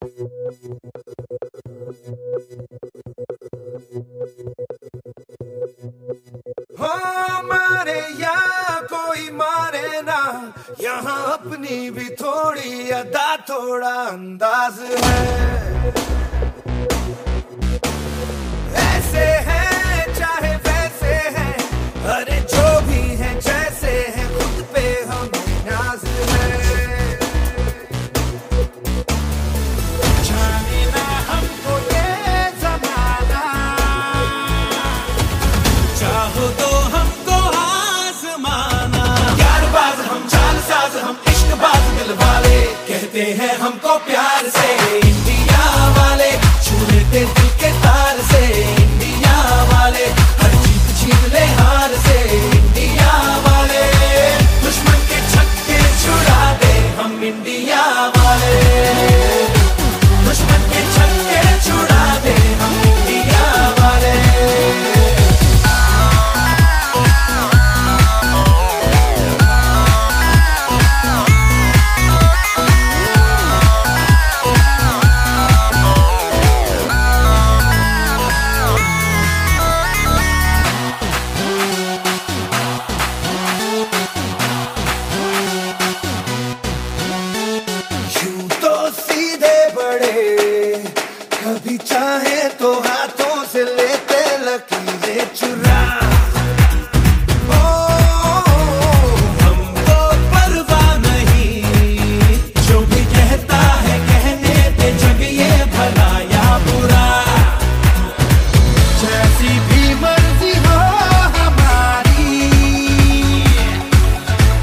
हो मारे या कोई मारे ना, यहाँ अपनी भी थोड़ी अदा थोड़ा अंदाज है। ऐसे हैं चाहे वैसे हैं, अरे जो भी हैं जैसे हैं, खुद पे हमें नाज है। जाने ना हमको ये ज़माना, चाहो तो हमको आज़माना। यारबाज हम, चालसाज हम, इश्कबाज दिल वाले, कहते हैं हमको प्यार से इंडिया वाले। छू लेते दिल के तार से इंडिया वाले, हर जीत छीन ले हार से इंडिया वाले। दुश्मन के छक्के छुड़ा दे हम इंडिया वाले, दुश्मन के छक्के छुड़ा दे हम इंडिया वाले। यूं तो सीधे बड़े, कभी चाहे तो हाथों से लेते लकीरें चुरा। ओ, हमको परवाह नहीं, जो भी कहता है कहने दे, जग ये भला या बुरा। जैसी भी मर्जी हो हमारी,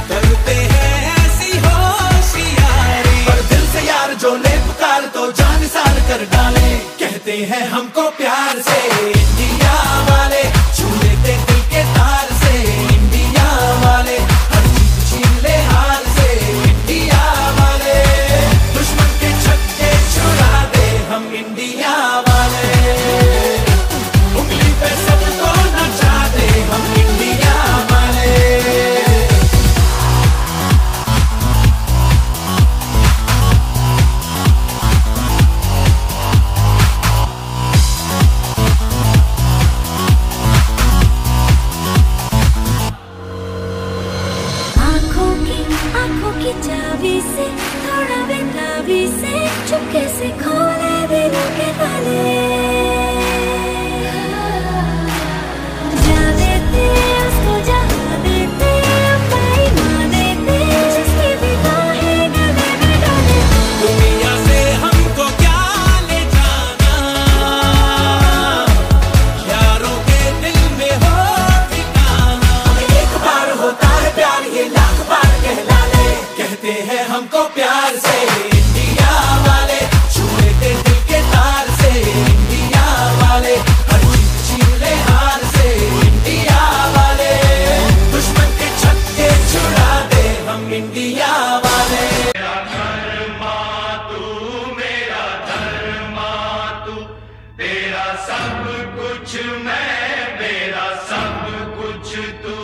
करते हैं ऐसी होशियारी। पर दिल से यार जो ले पुकार तो जान सार कर डाले, कहते हैं हमको प्यार से इंडिया वाले। छू लेते दिल के तार से इंडिया वाले, हर जीत छीन ले हार से इंडिया वाले। दुश्मन के छक्के छुड़ा दे हम इंडिया वाले, उंगली पे सबको नचा दे हम इंडिया वाले। आँखों की चाबी से, थोड़ा बेताबी से, चुपके से खोले दिलों के ताले। जा देते उसको जहाँ देते, अपनी माँ देते, जिसकी भी बाहें गले में डाले। दुनिया से हमको क्या ले जाना, यारों के दिल में हो ठिकाना। एक बार होता है प्यार, ये लाख बार कहला ले, कहते हैं हमको प्यार से इंडिया वाले। छू लेते दिल के तार से इंडिया वाले, हर जीत छीन ले हार से इंडिया वाले। दुश्मन के छक्के छुड़ा दे हम इंडिया वाले। तेरा सब कुछ मैं, मेरा सब कुछ तू।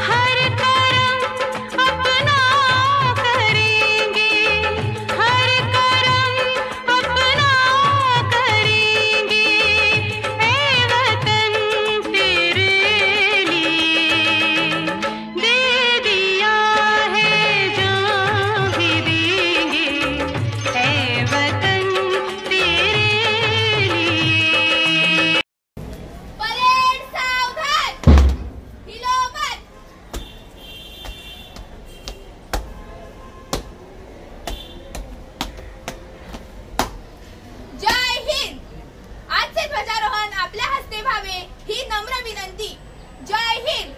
हर करम अपना करेंगे, हर करम अपना करेंगे। ऐ वतन तेरे लिए दे दिया है, जान भी देंगे। ऐ वतन तेरे लिए। परेड सावधान, हिलो मत। जय हिंद। आजचे ध्वजारोहण आपल्या हस्ते व्हावे ही नम्र विनंती। जय हिंद।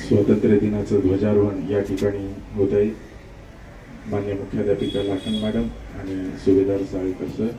स्वातंत्र्य दिनाचं ध्वजारोहण या ठिकाणी होत आहे। मान्य मुख्याध्यापिका लाखन मॅडम आणि सुभेदार साळेकर सर.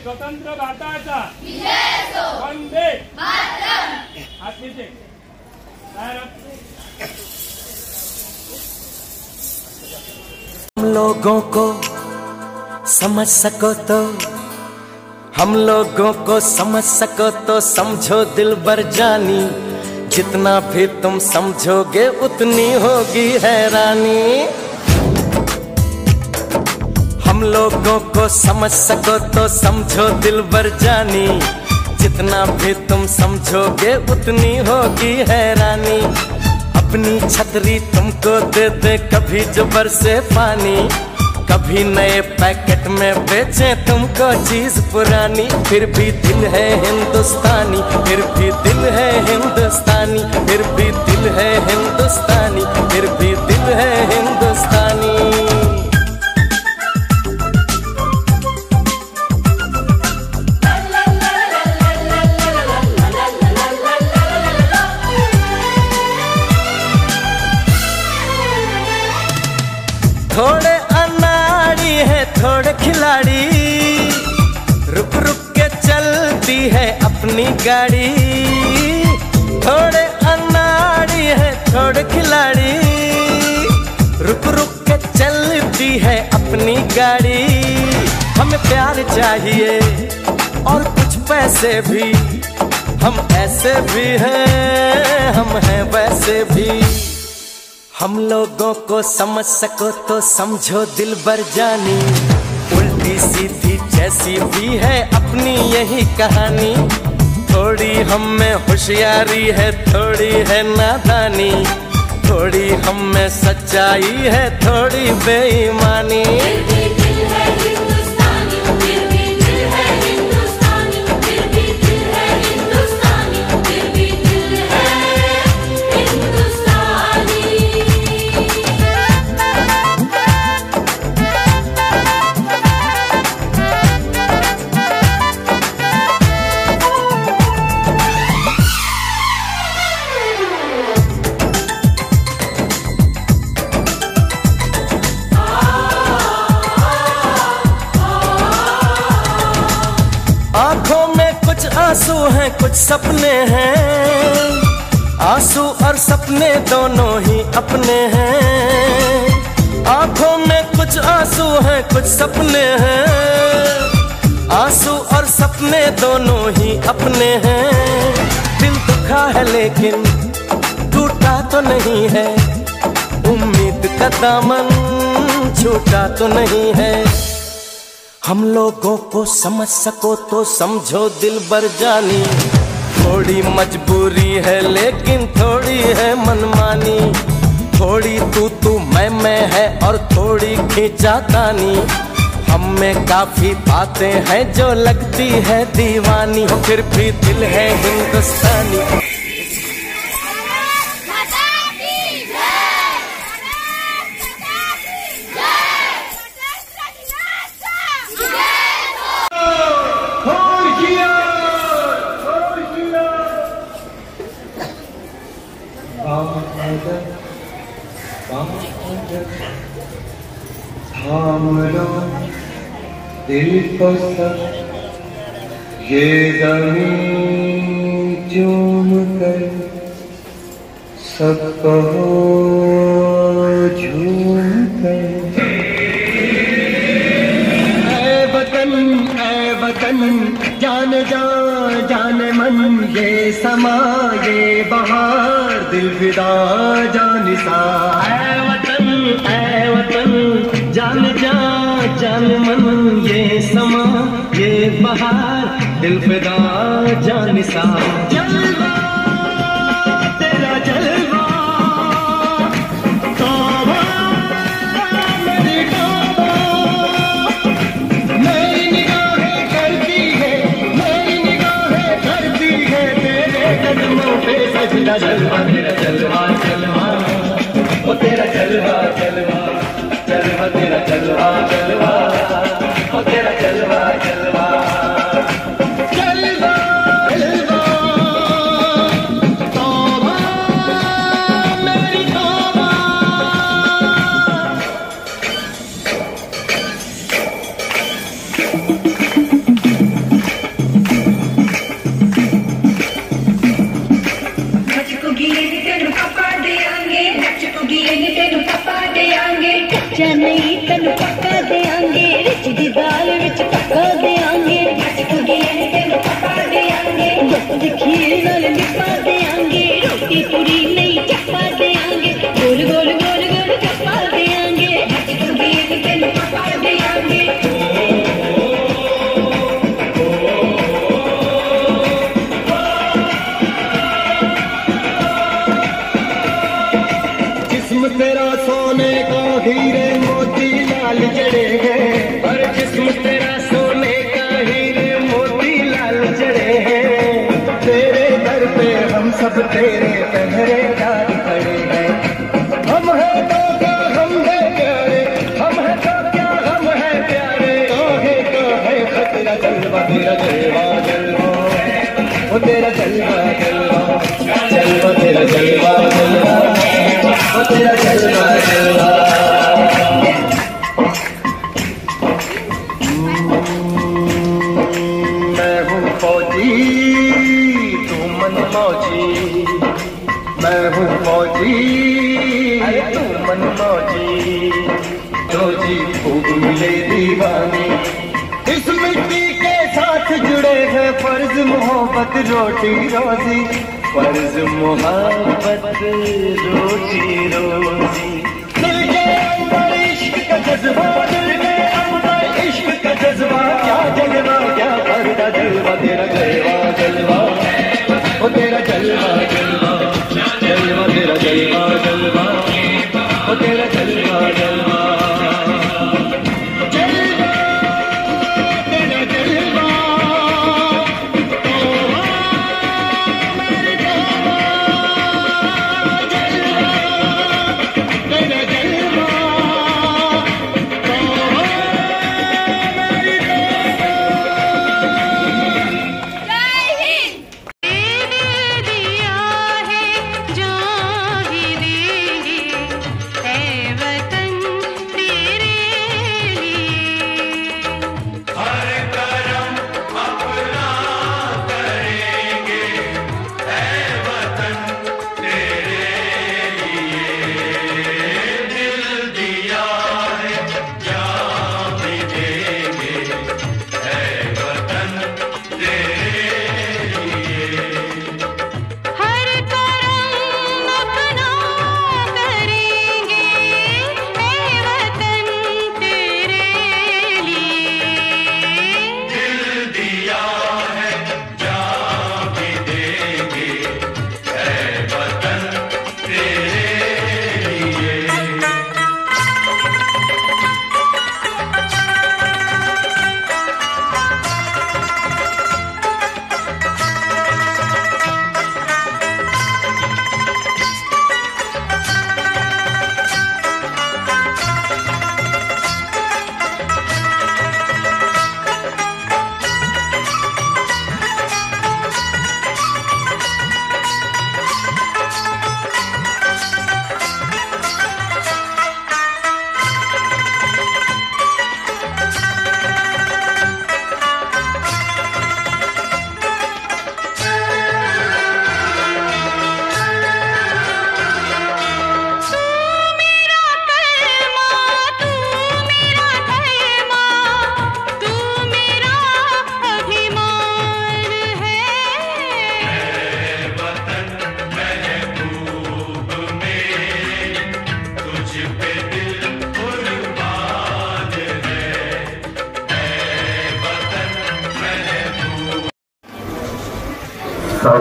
स्वतंत्र भारताचा वंदे हात नीचे. हम लोगों को समझ सको तो, हम लोगों को समझ सको तो समझो दिलबर जानी, जितना भी तुम समझोगे उतनी होगी हैरानी. हम लोगों को समझ सको तो समझो दिलबर जानी, जितना भी तुम समझोगे उतनी होगी हैरानी. अपनी छतरी तुमको दे दे कभी जो बरसे पानी, कभी नए पैकेट में बेचे तुमको चीज पुरानी. फिर भी दिल है हिंदुस्तानी, फिर भी दिल है हिंदुस्तानी, फिर भी दिल है हिंदुस्तानी, फिर भी दिल है हिंदुस्तानी. थोड़े अनाड़ी है थोड़े खिलाड़ी, रुक रुक के चलती है अपनी गाड़ी. थोड़े अनाड़ी है थोड़े खिलाड़ी, रुक रुक के चलती है अपनी गाड़ी. हमें प्यार चाहिए और कुछ पैसे भी, हम ऐसे भी हैं हम हैं वैसे भी. हम लोगों को समझ सको तो समझो दिलबर जानी, उल्टी सीधी जैसी भी है अपनी यही कहानी. थोड़ी हम में होशियारी है थोड़ी है नादानी, थोड़ी हम में सच्चाई है थोड़ी बेईमानी. आंसू हैं कुछ सपने हैं, आंसू और सपने दोनों ही अपने हैं। आंखों में कुछ आंसू हैं कुछ सपने हैं, आंसू और सपने दोनों ही अपने हैं। दिल दुखा है लेकिन टूटा तो नहीं है, उम्मीद का दामन छूटा तो नहीं है। हम लोगों को समझ सको तो समझो दिलबर जानी, थोड़ी मजबूरी है लेकिन थोड़ी है मनमानी। थोड़ी तू मैं है और थोड़ी खींचातानी। हम में काफी बातें हैं जो लगती है दीवानी, हो फिर भी दिल है हिंदुस्तानी। दिल को सब ये ज़मीं चूम कर सब कहो झूम कर। ऐ वतन जान जा जान मन, ये समा ये बहार दिल फिदा जानिसा। ऐ वतन जान जा जान मन, ये समा ये बहार दिल फिदा जानिसा। जलवा तेरा जलवा, तौबा मेरी तौबा, मेरी निगाहें करती है, मेरी निगाहें करती है तेरे कदमों पे सजदा। जलवा तेरा जलवा जलवा, ओ तेरा जलवा जलवा, जलवा तेरा जलवा जलवा, ओ तेरा जलवा जलवा। जलवा जलवा, तौबा मेरी तौबा। कच्चा नहीं तेनू पक्का देंगे, रिच दी दाल विच पक्का देंगे। तेनू पक्का देंगे, दुख दी खीर नाल निपा देंगे। रोटी पूरी नहीं चप्पा देंगे, गोल गोल गोल गोल चप्पा देंगे। तेनू पक्का देंगे। जिस्म तेरा सोने का हीरे मोती लाल जड़े हैं, और जिस्म तेरा सोने का हीरे मोती लाल जड़े हैं। तेरे दर पे हम सब तेरे पहरेदार खड़े हैं। हम हैं तो क्या हम हैं प्यारे, हम हैं तो क्या हम हैं प्यारे। काहे का है खतरा, जलवा तेरा जलवा जलवा, ओ तेरा जलवा जलवा, जलवा तेरा जलवा जलवा, ओ तेरा जलवा जलवा। मैं हूँ फौजी तू मन मौजी, मैं हूँ फौजी तू मन मौजी। रोजी फूले दीवानी, इस मिट्टी के साथ जुड़े हैं फर्ज मोहब्बत रोटी रोजी। फर्ज मोहब्बत रोटी रोजी। दिल के अंदर इश्क का जज्बा, दिल के अंदर इश्क का जज्बा। क्या जलवा क्या पर्दा, जलवा तेरा जलवा जलवा, ओ तेरा जलवा जलवा, जलवा तेरा जलवा जलवा, ओ तेरा जलवा जलवा। दिया है जो ही देंगे।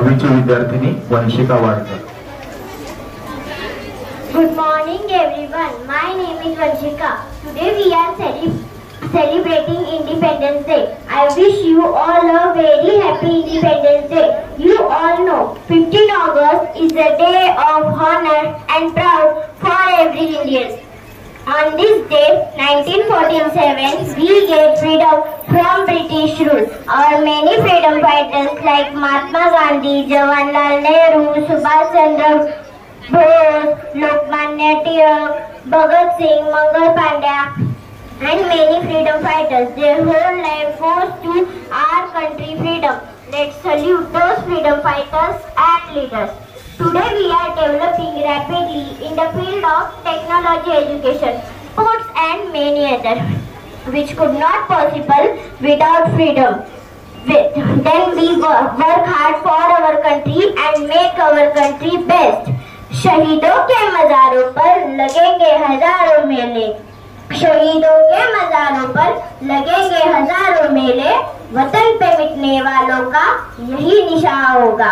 9वी विद्यार्थिनी Vanshika Wadkar. Good morning everyone. My name is Vanshika. Today we are celebrating Independence Day. I wish you all a very happy Independence Day. You all know 15 August is a day of honor and proud for every Indian. On this day, 1947, we get freedom from British rule. Our many freedom fighters like Mahatma Gandhi, Jawaharlal Nehru, Subhash Chandra Bose, Lokmanya Tilak, Bhagat Singh, Mangal Pandya, and many freedom fighters. Their whole life goes to our country freedom. Let's salute those freedom fighters and leaders. Today we are developing rapidly in the field of technology, education, sports and many others, which could not possible without freedom. Then we work hard for our country and make our country best. शहीदों के मज़ारों पर लगेंगे हजारों मेले, शहीदों के मज़ारों पर लगेंगे हजारों मेले, वतन पे मिटने वालों का यही निशान होगा,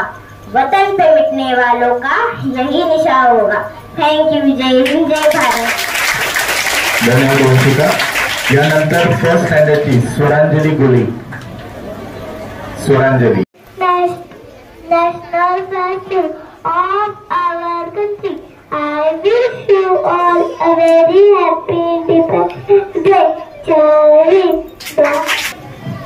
वतन पे मिटने वालों का यही निशान होगा. Thank you. जय हिंद, जय भारत. धन्यवाद वंशिका. यानंतर फर्स्ट स्टँडर्डची स्वरांजली गुळी. Swaranjali. National flag of our country. I wish you all a very happy Independence Day. Jai Hind.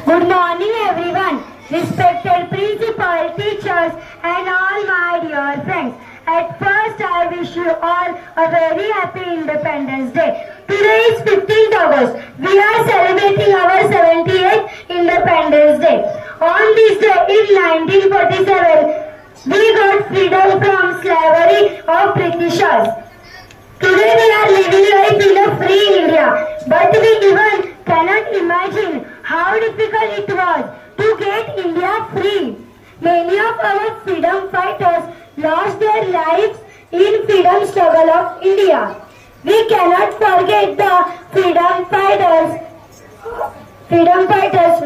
Good morning everyone. Respected principal, teachers and all my dear friends. At first I wish you all a very happy Independence Day. Today is 15th August. We are celebrating our 78th Independence Day. On this day in 1947, we got freedom from slavery of Britishers. Today we are living life in a free India, but we even cannot imagine how difficult it was to get India free. Many of our freedom fighters lost their lives in freedom struggle of India. We cannot forget the freedom fighters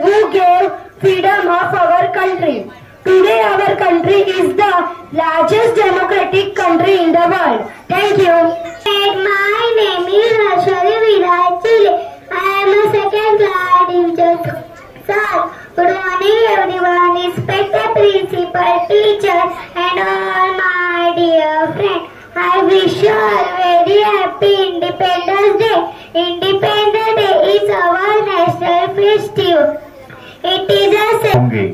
who gave freedom of our country. Today our country is the largest democratic country in the world. Thank you. My name is Ashwari Virachile. I am a second class teacher. Sir, good morning everyone, respected principal, teacher and all my dear friends. I wish you all very happy Independence Day. Independence Day is our national festival. It is a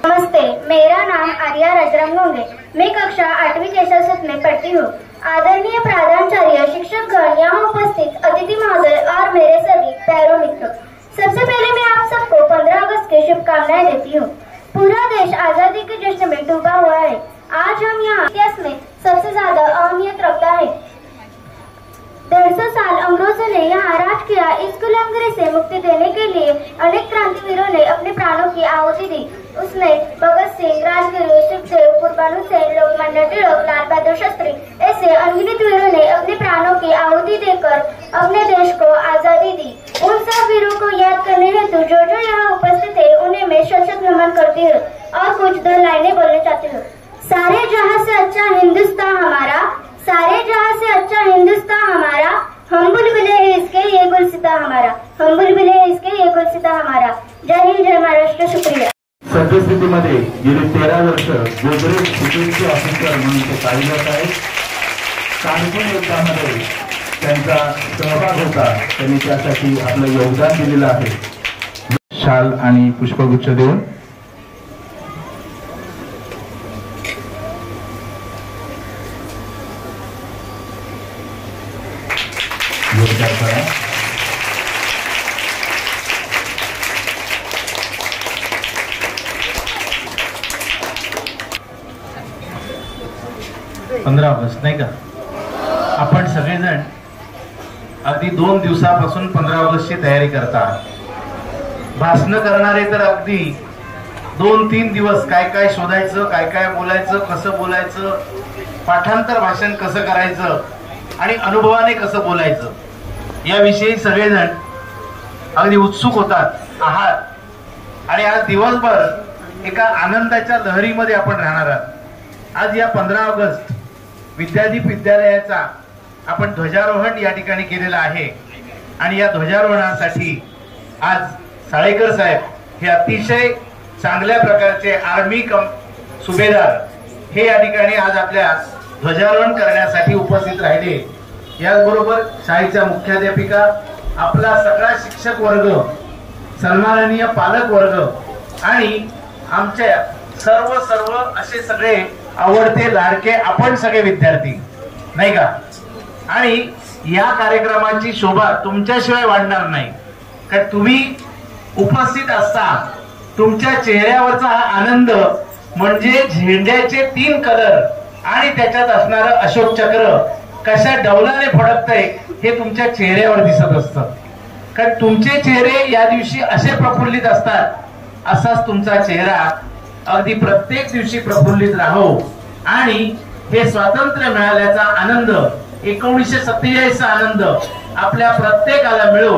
नमस्ते, मेरा नाम आर्या राजाराम गोंगे. मैं कक्षा 8वीं केशवसूत में पढ़ती हूँ. आदरणीय प्राचार्य, शिक्षकगण, यहाँ उपस्थित अतिथि महोदय और मेरे सभी प्यारे मित्रों, सबसे पहले मैं आप सबको 15 अगस्त की शुभकामनाएं देती हूँ. पूरा देश आजादी के जश्न में डूबा हुआ है. आज हम यहाँ इतिहास में सबसे ज्यादा अहमियत रखता है. 150 साल अंग्रेजों ने यहाँ राज किया. इस गुलामगिरी से मुक्ति देने के लिए अनेक क्रांतिवीरों ने अपने प्राणों की आहुति दी. उसमें भगत सिंह, राजगुरु, सुखदेव, कुर्बान हुसैन, लोकमान्य तिलक, लाल बहादुर शास्त्री ऐसे अनगिनत वीरों ने अपने प्राणों की आहुति देकर अपने देश को आजादी दी. उन सब वीरों को याद करने हेतु जो यहाँ उपस्थित है उन्हें मैं शत नमन करती हूँ और कुछ 2 लाइनें बोलना चाहती हूँ. सारे जहाँ से अच्छा हिंदुस्तान हमारा, सारे जहाँ से अच्छा हिंदुस्तान हमारा, हम बुलबुले हैं इसके ये गुलसिता हमारा, हम बुलबुले हैं इसके ये गुलसिता हमारा. जय हिंद, जय महाराष्ट्र. शुक्रिया. सद्यस्थितीमध्ये गेली 13 वर्ष गोदरेज सिक्युरिटी ऑफिसर म्हणून ते कार्यरत आहेत. कानपूर युद्धामध्ये त्यांचा सहभाग होता. त्यांनी त्यासाठी आपलं योगदान दिलेलं आहे. शाल आणि पुष्पगुच्छ देऊन योगदान करा. पंधरा ऑगस्ट नाही का? आपण सगळेजण अगदी 2 दिवसापासून 15 ऑगस्टची तयारी करतात. भाषण करणारे तर अगदी 2-3 दिवस काय काय शोधायचं, काय काय बोलायचं, कसं बोलायचं, पाठांतर भाषण कसं करायचं आणि अनुभवाने कसं बोलायचं याविषयी सगळेजण अगदी उत्सुक होतात आहात. आणि आज दिवसभर एका आनंदाच्या लहरीमध्ये आपण राहणार आहात। आज या 15 ऑगस्ट विद्यादीप विद्यालयाचा आपण ध्वजारोहण या ठिकाणी केलेलं आहे आणि या ध्वजारोहणासाठी आज साळेकर साहेब हे अतिशय चांगल्या प्रकारचे आर्मी सुभेदार हे या ठिकाणी आज आपल्या ध्वजारोहण करण्यासाठी उपस्थित राहिले। याचबरोबर शाळेच्या मुख्याध्यापिका, आपला सगळा शिक्षक वर्ग, सन्माननीय पालक वर्ग आणि आमच्या सर्व असे सगळे आवडते लाडके आपण सगळे विद्यार्थी नाही का। आणि या कार्यक्रमाची शोभा तुमच्याशिवाय वाढणार नाही, कारण तुम्ही उपस्थित असता तुमच्या चेहऱ्यावरचा हा आनंद म्हणजे झेंड्याचे 3 कलर आणि त्याच्यात असणारं अशोक चक्र कशा डौलाने फडकतंय हे तुमच्या चेहऱ्यावर दिसत असतं। कारण तुमचे चेहरे या दिवशी असे प्रफुल्लित असतात, असाच तुमचा चेहरा अगदी प्रत्येक दिवशी प्रफुल्लित राहो आणि हे स्वातंत्र्य मिळाल्याचा आनंद, 1947चा आनंद आपल्या प्रत्येकाला मिळो।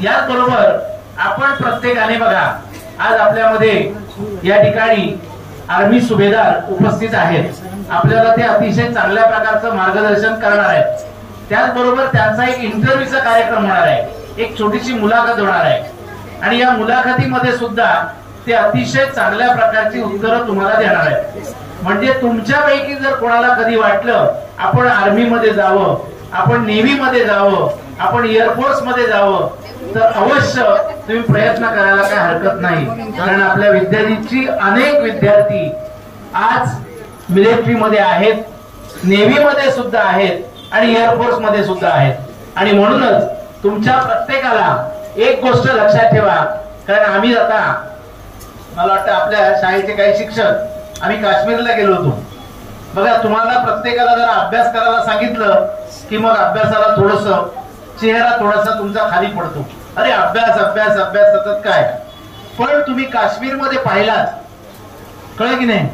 याचबरोबर आपण प्रत्येकाने बघा, आज आपल्यामध्ये या ठिकाणी आर्मी सुभेदार उपस्थित आहेत, आपल्याला ते अतिशय चांगल्या प्रकारचं मार्गदर्शन करणार आहेत। त्याचबरोबर त्यांचा एक इंटरव्ह्यूचा कार्यक्रम होणार आहे, एक छोटीशी मुलाखत होणार आहे आणि या मुलाखतीमध्ये सुद्धा ते अतिशय चांगल्या प्रकारची उत्तरं तुम्हाला देणार आहेत। म्हणजे तुमच्यापैकी जर कोणाला कधी वाटलं आपण आर्मीमध्ये जावं, आपण नेव्हीमध्ये जावं, आपण एअरफोर्स मध्ये जावं, तर अवश्य तुम्ही प्रयत्न करायला काही हरकत नाही, कारण आपल्या विद्यार्थ्यांची अनेक विद्यार्थी आज मिलिटरी मध्ये आहेत, नेव्ही मध्ये सुद्धा आहेत आणि एअरफोर्स मध्ये सुद्धा आहेत। आणि म्हणूनच तुमच्या प्रत्येकाला एक गोष्ट लक्षात ठेवा, कारण आम्ही आता मला वाटतं आपल्या शाळेचे काही शिक्षक आम्ही काश्मीरला गेलो होतो बघा। तुम्हाला प्रत्येकाला जर अभ्यास करायला सांगितलं की मग अभ्यासाला चेहरा थोडासा तुमचा खाली पडतो, अरे अभ्यास अभ्यास अभ्यास सतत काय। पण तुम्ही काश्मीरमध्ये पाहिलात, कळलं की नाही,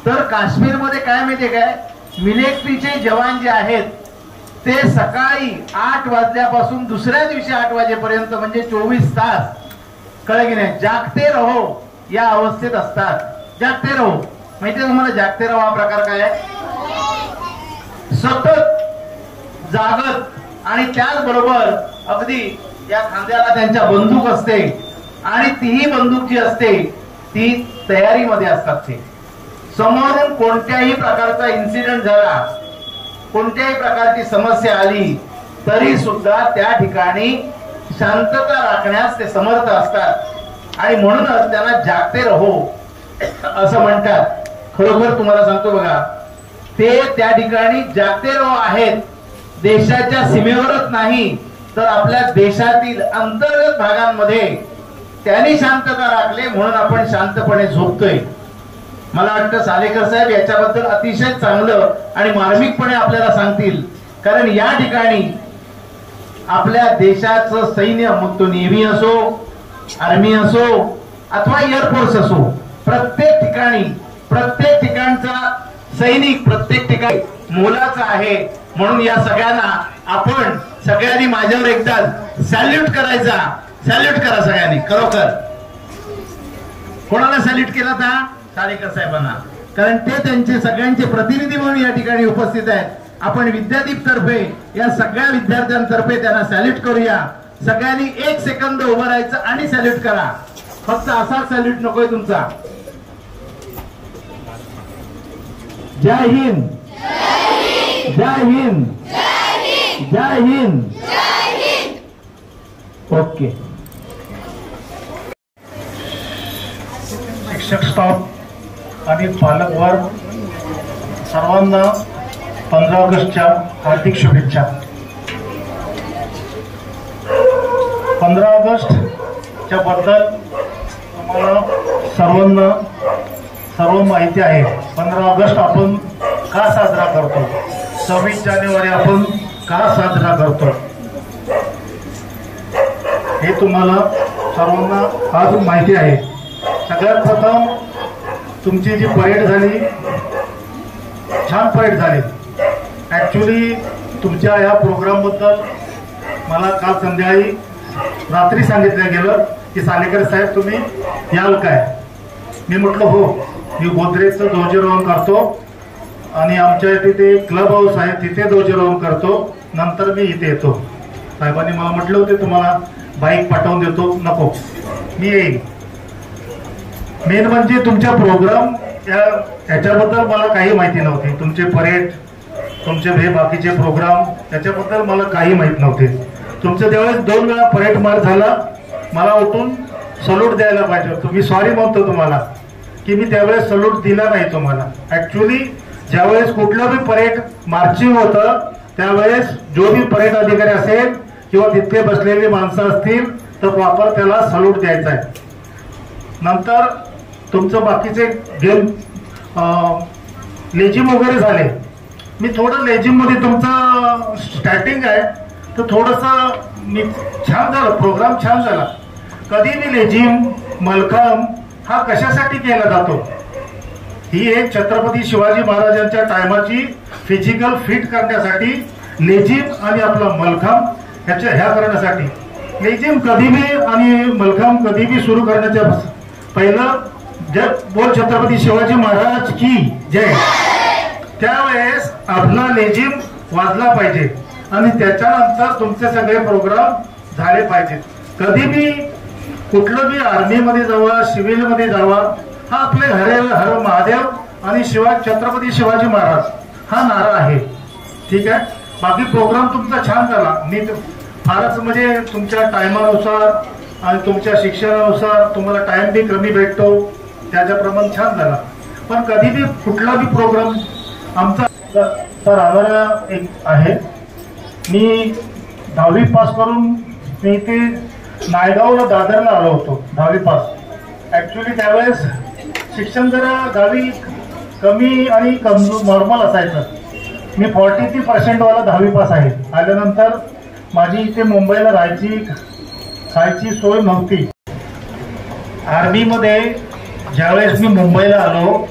तर काश्मीरमध्ये काय माहितीये काय, मिलिटरीचे जवान जे आहेत ते सकाळी 8 वाजल्यापासून दुसऱ्या दिवशी 8 वाजेपर्यंत म्हणजे 24 तास, कळलं की नाही, जागते रहो या अवस्थेत असतात। जागते रहो माहितीये तुम्हाला, जागते रहो हा प्रकार काय आहे, सतत जागत आणि त्याचबरोबर अगदी या खांद्याला त्यांच्या बंदूक असते आणि तीही बंदूक जी असते ती तयारीमध्ये असतात। ते समोरून कोणत्याही प्रकारचा इन्सिडेंट झाला, कोणत्याही प्रकारची समस्या आली तरी सुद्धा त्या ठिकाणी शांतता राखण्यास ते समर्थ असतात आणि म्हणूनच त्यांना जागते रहो असं म्हणतात। खरोखर तुम्हाला सांगतो बघा, ते त्या ठिकाणी जागते रहो आहेत, देशाच्या सीमेवरच नाही तर आपल्या देशातील अंतर्गत भागांमध्ये त्यांनी शांतता राखली म्हणून आपण शांतपणे झोपतोय। मला वाटतं सालेकर साहेब याच्याबद्दल अतिशय चांगलं आणि मार्मिकपणे आपल्याला सांगतील, कारण या ठिकाणी आपल्या देशाचं सैन्य, मग तो नेव्ही असो, आर्मी असो अथवा एअरफोर्स असो, प्रत्येक ठिकाणचा सैनिक प्रत्येक ठिकाणी मोलाचा आहे। म्हणून या सगळ्यांना आपण सगळ्यांनी माझ्यावर एकदा सॅल्यूट करायचा, सॅल्यूट करा सगळ्यांनी। खरोखर कोणाला सॅल्यूट केला था? सालेकर साहेबांना, कारण ते त्यांचे सगळ्यांचे प्रतिनिधी म्हणून या ठिकाणी उपस्थित आहेत। आपण विद्यादीप तर्फे या सगळ्या विद्यार्थ्यांतर्फे त्यांना सॅल्यूट करूया। सगळ्यांनी 1 सेकंद उभं राहायचं आणि सॅल्यूट करा, फक्त असा सॅल्यूट नकोय तुमचा। जय हिंद, जय हिंद, जय हिंद। ओके। शिक्षक स्टाफ आणि पालक वर्ग सर्वांना 15 ऑगस्टच्या हार्दिक शुभेच्छा। 15 ऑगस्टच्या बद्दल तुम्हाला सर्वांना सर्व माहिती आहे। 15 ऑगस्ट आपण का साजरा करतो, 26 जानेवारी आपण का साजरा करतो हे तुम्हाला सर्वांना आज माहिती आहे। सगळ्यात प्रथम तुमची जी परेड झाली, छान परेड झाली। ऍक्च्युली तुमच्या या प्रोग्राम बद्दल मला काल संध्याकाळी रात्री सांगितलं गेलं की सालेकर साहेब तुम्ही याल काय, मी म्हटलं हो, मी गोदरेजचं ध्वजारोहण करतो आणि आमच्या तिथे क्लब हाऊस आहे तिथे ध्वजारोहण करतो, नंतर मी इथे येतो. साहेबांनी मला म्हटलं होते तुम्हाला बाईक पाठवून देतो, नको मी येईन. मेन म्हणजे तुमच्या प्रोग्राम याच्याबद्दल मला काही माहिती नव्हती. तुमचे परेड, तुमचे हे बाकीचे प्रोग्राम याच्याबद्दल मला काही माहित नव्हते. तुमचं त्यावेळेस 2 वेळा परेड मार झाला, मला उठून सल्यूट द्यायला पाहिजे होतं. मी सॉरी म्हणतो तुम्हाला की मी त्यावेळेस सल्यूट दिला नाही तुम्हाला. ऍक्च्युली ज्यावेळेस कुठलं बी परेड मार्चिंग होतं त्यावेळेस जो बी परेड अधिकारी असेल किंवा तिथे बसलेली माणसं असतील तर प्रॉपर त्याला सल्यूट द्यायचा आहे. नंतर तुमचं बाकीचे गेम लेजिम वगैरे झाले. मी थोडं लेजिम मध्ये तुमचं स्टार्टिंग आहे तर थोडंसं मी छान झालं, प्रोग्राम छान झाला. कधी मी लेजिम मलखांब हा कशासाठी केला जातो, ही एक छत्रपती शिवाजी महाराजांच्या टायमाची फिजिकल फिट करण्यासाठी लेजिम आणि आपला मलखांब ह्या करण्यासाठी. लेजिम कधी बी आणि मलखांब कधी बी सुरू करण्याच्या पहिलं जय बोल छत्रपती शिवाजी महाराज की जय, त्यावेळेस आपला लेजिम वाजला पाहिजे आणि त्याच्यानंतर तुमचे सगळे प्रोग्राम झाले पाहिजेत. कधी बी कुठलं बी आर्मीमध्ये जावा, सिव्हिल मध्ये जावा, हा आपले हरे हर महादेव आणि छत्रपती शिवाजी महाराज हा नारा आहे. ठीक आहे, बाकी प्रोग्राम तुमचा छान झाला. मी फारच म्हणजे तुमच्या टायमानुसार आणि तुमच्या शिक्षणानुसार तुम्हाला टाइम बी कमी भेटतो, त्याच्याप्रमाणे छान झाला. पण कधी बी कुठला बी प्रोग्राम आमचा तर आम्हाला एक आहे, मी 10वी पास करून मी इथे नायगावला दादरला आलो होतो 10वी पास. ऍक्च्युली त्यावेळेस शिक्षण जरा गावी कमी आणि नॉर्मल असायचं. मी 43% वाला 10वी पास आहे. आल्यानंतर माझी इथे मुंबईला खायची सोय नव्हती. आर्मीमध्ये ज्यावेळेस मी मुंबईला आलो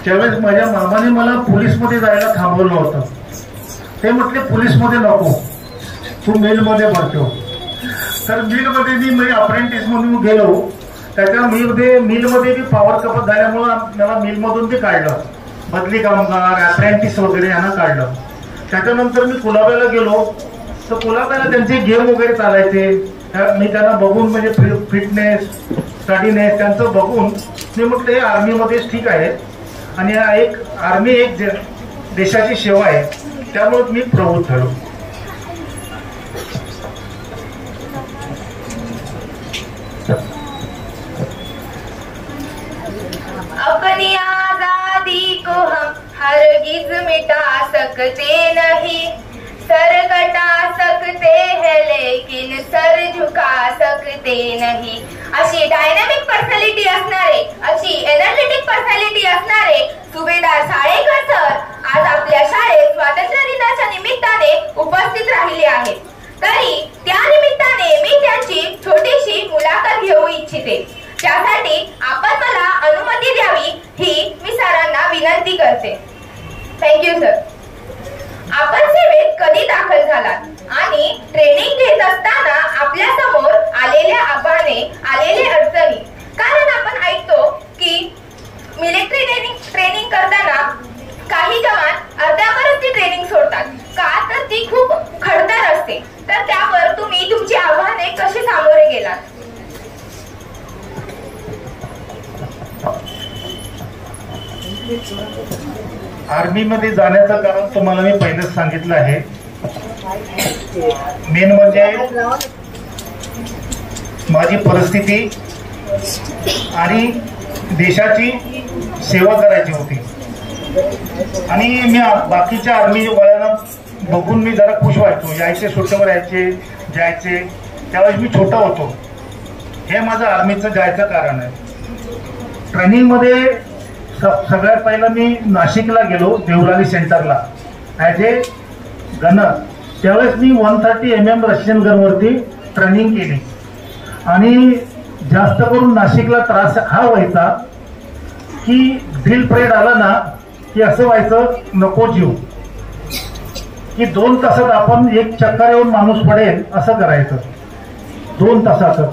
त्यावेळेस माझ्या मामाने मला पोलीसमध्ये जायला थांबवलं होतं. ते म्हटले पोलीसमध्ये नको, तू मिलमध्ये भरतो. तर मिलमध्ये मी अप्रेंटिस म्हणून गेलो. त्याच्या मिलमध्ये बी पॉवर कपत झाल्यामुळं मला मिलमधून बी काढलं, बदली कामगार अप्रेंटिस वगैरे यांना काढलं. त्याच्यानंतर मी कुलाब्याला गेलो तर कुलाब्याला त्यांचे गेम वगैरे चालायचे. मी त्यांना बघून म्हणजे फिटनेस स्टडीनेस त्यांचं बघून मी म्हटलं हे आर्मीमध्येच ठीक आहे आणि एक आर्मी एक देशाची सेवा आहे, त्यामुळे मी प्रवृत्त झालो. अपनी आजादी को हम हरगिज मिटा सकते नहीं, सर कटा सकते हैं लेकिन सर झुका सकते नहीं. अशी डायनामिक पर्सनॅलिटी असणारे, अशी एनर्जेटिक पर्सनॅलिटी असणारे सुभेदार साळेकर सर आज आपल्या शाळेत स्वातंत्र्य दिनाच्या निमित्ताने उपस्थित राहिले आहेत. तरी त्या निमित्ताने मी त्यांची छोटीशी मुलाखत घेऊ इच्छिते. त्यासाठी आपण मला अनुमती द्यावी ही मी सरांना विनंती करते. Thank you sir. आपण सेवेत कधी दाखल झालात आणि ट्रेनिंग घेत असताना आपल्या समोर आलेल्या आव्हाने, आलेल्या अडचणी, कारण आपण ऐकतो की मिलिटरी ट्रेनिंग करताना काही जवान अर्ध्यावरच ती ट्रेनिंग सोडतात का, तर ती खूप खडतर असते. तर त्यावर तुम्ही तुमची आव्हाने कशी सामोरे गेलात? आर्मीमध्ये जाण्याचं कारण तुम्हाला मी पहिलेच सांगितलं आहे. मेन म्हणजे माझी परिस्थिती आणि देशाची सेवा करायची होती आणि मी बाकीच्या आर्मी वाल्यांना बघून मी जरा खुश व्हायचो. यायचे सुट्टीवर यायचे जायचे, त्यावेळेस मी छोटा होतो. हे माझं आर्मीचं जायचं कारण आहे. ट्रेनिंगमध्ये सगळ्यात पहिलं मी नाशिकला गेलो, देवराली सेंटरला ॲज ए गनर. त्यावेळेस मी 130 mm रशियन गनवरती ट्रेनिंग केली आणि जास्त करून नाशिकला त्रास हा व्हायचा की ड्रिल परेड आला ना की असं व्हायचं नको जीव, की 2 तासात आपण एक चक्कर येऊन माणूस पडेल असं करायचं. 2 तासाचं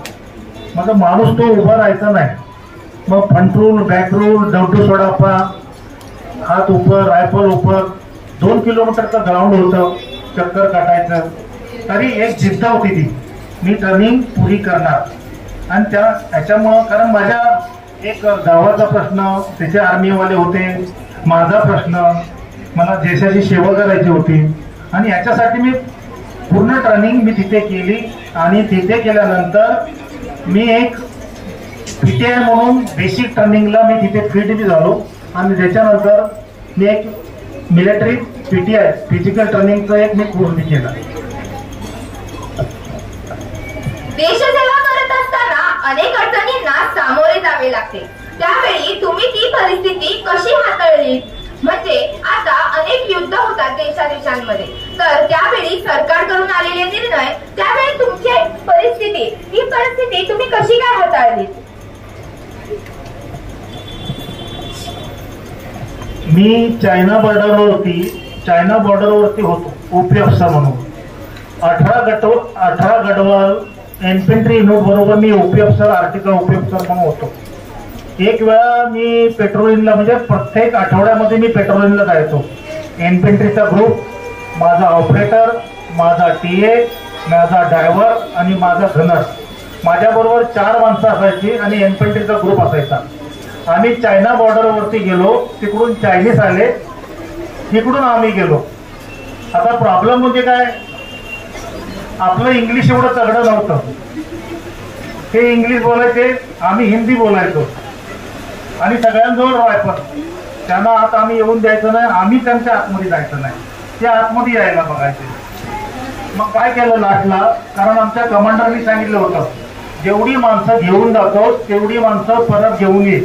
मग माणूस तो उभा राहायचा नाही. मग फ्रंट रूल, बॅक रूल, डवटू सोडापा, हात उपर, रायफल उपर, 2 किलोमीटरचं ग्राउंड होतं, चक्कर काटायचं. तरी एक जिद्द होती ती, मी ट्रेनिंग पुरी करणार. आणि त्याच्यामुळं कारण माझ्या एक गावाचा प्रश्न, त्याचे आर्मीवाले होते, माझा प्रश्न, मला देशाची सेवा करायची होती. आणि याच्यासाठी मी पूर्ण ट्रेनिंग मी तिथे केली. आणि तिथे केल्यानंतर मी एक PTI म्हणून बेसिक ट्रेनिंगला मी तिथे फिट बी झालो. आणि त्याच्यानंतर मी एक मिलिटरी PTI फिजिकल ट्रेनिंगचा एक मी कोर्स बी केला. देशसेवा करत असताना अनेक अडचणींना सामोरे जावे लागते. त्यावेळी तुम्ही ती परिस्थिती कशी हाताळली? म्हणजे आता अनेक युद्ध होतात देशादेशांमध्ये, तर त्यावेळी सरकारकडून आलेले निर्णय, त्यावेळी तुमची ही परिस्थिती तुम्ही कशी काय हाताळली? मी चायना बॉर्डरवरती होतो OP अफसर म्हणून. 18 गडवाल इन्फंट्री युनिट बरोबर मी OP अफसर, आर्टिकल OP अफसर म्हणून होतो. एक वेळा मी पेट्रोलिंगला, म्हणजे प्रत्येक आठवड्यामध्ये मी पेट्रोलिंगला जायचो. इन्फंट्रीचा ग्रुप, माझा ऑपरेटर, माझा TA, माझा ड्रायव्हर आणि माझा गनर, माझ्याबरोबर 4 माणसं असायची आणि इन्फंट्रीचा ग्रुप असायचा. आम्ही चायना बॉर्डरवरती गेलो, तिकडून चायनीज आले, तिकडून आम्ही गेलो. आता प्रॉब्लेम म्हणजे काय, आपलं इंग्लिश एवढं तगडं नव्हतं. ते इंग्लिश बोलायचे, आम्ही हिंदी बोलायचो. आणि सगळ्यांजवळ रायफल, त्यांना आता आम्ही येऊन द्यायचं नाही, आम्ही त्यांच्या आतमध्ये जायचं नाही, ते आतमध्ये यायला बघायचे. मग काय केलं लास्टला, कारण आमच्या कमांडरनी सांगितलं होतं जेवढी माणसं घेऊन जातो तेवढी माणसं परत घेऊन ये.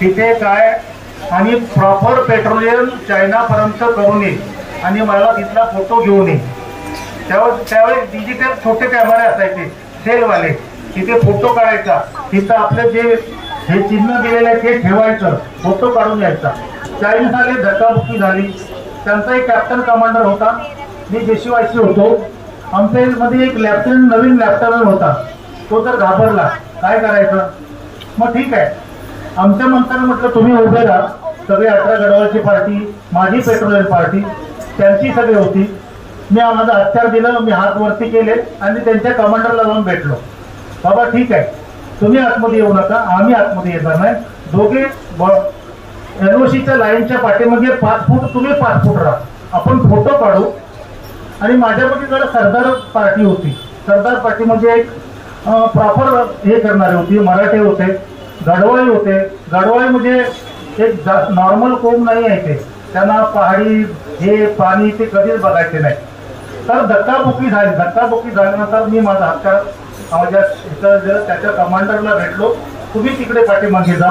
तिथे काय आणि प्रॉपर पेट्रोलियम चायनापर्यंत करून ये आणि मला तिथला फोटो घेऊन ये. त्यावेळेस डिजिटल छोटे कॅमेरे असायचे सेलवाले, तिथे फोटो काढायचा, तिथं आपले जे हे चिन्ह दिलेलं आहे ते ठेवायचं, फोटो काढून यायचा. चायनीज आले, धक्काबुक्की झाली. त्यांचा एक कॅप्टन कमांडर होता, मी JCYC होतो. आमच्या मध्ये एक नवीन लेफ्टनंट होता, तो तर घाबरला, काय करायचं. मग ठीक आहे, आमच्या मंत्र्याने म्हटलं तुम्ही उभे राहा. सगळे 18 गडवालची पार्टी, माझी पेट्रोलियम पार्टी, त्यांची सगळी होती. मी माझं हत्यार दिलं, मी हात वरती केले आणि त्यांच्या कमांडरला जाऊन भेटलो. बाबा ठीक आहे, तुम्ही आतमध्ये येऊ नका, आम्ही आतमध्ये येणार नाही. दोघे NOCच्या लाईनच्या पाठीमध्ये 5 फूट, तुम्ही 5 फूट राहा, आपण फोटो काढू. आणि माझ्या पलीकडे सरदार पार्टी होती. सरदार पार्टी म्हणजे एक प्रॉपर हे करणारे होती, मराठे होते, गडवाई होते. गडवाई म्हणजे एक नॉर्मल कोम नाही आहे, ते त्यांना पहाडी हे पाणी ते कधीच बघायचे नाही. तर धक्काबुक्की झाल्यानंतर मी माझा हत्यार त्याच्या कमांडरला भेटलो, तुम्ही तिकडे पाठीमागे जा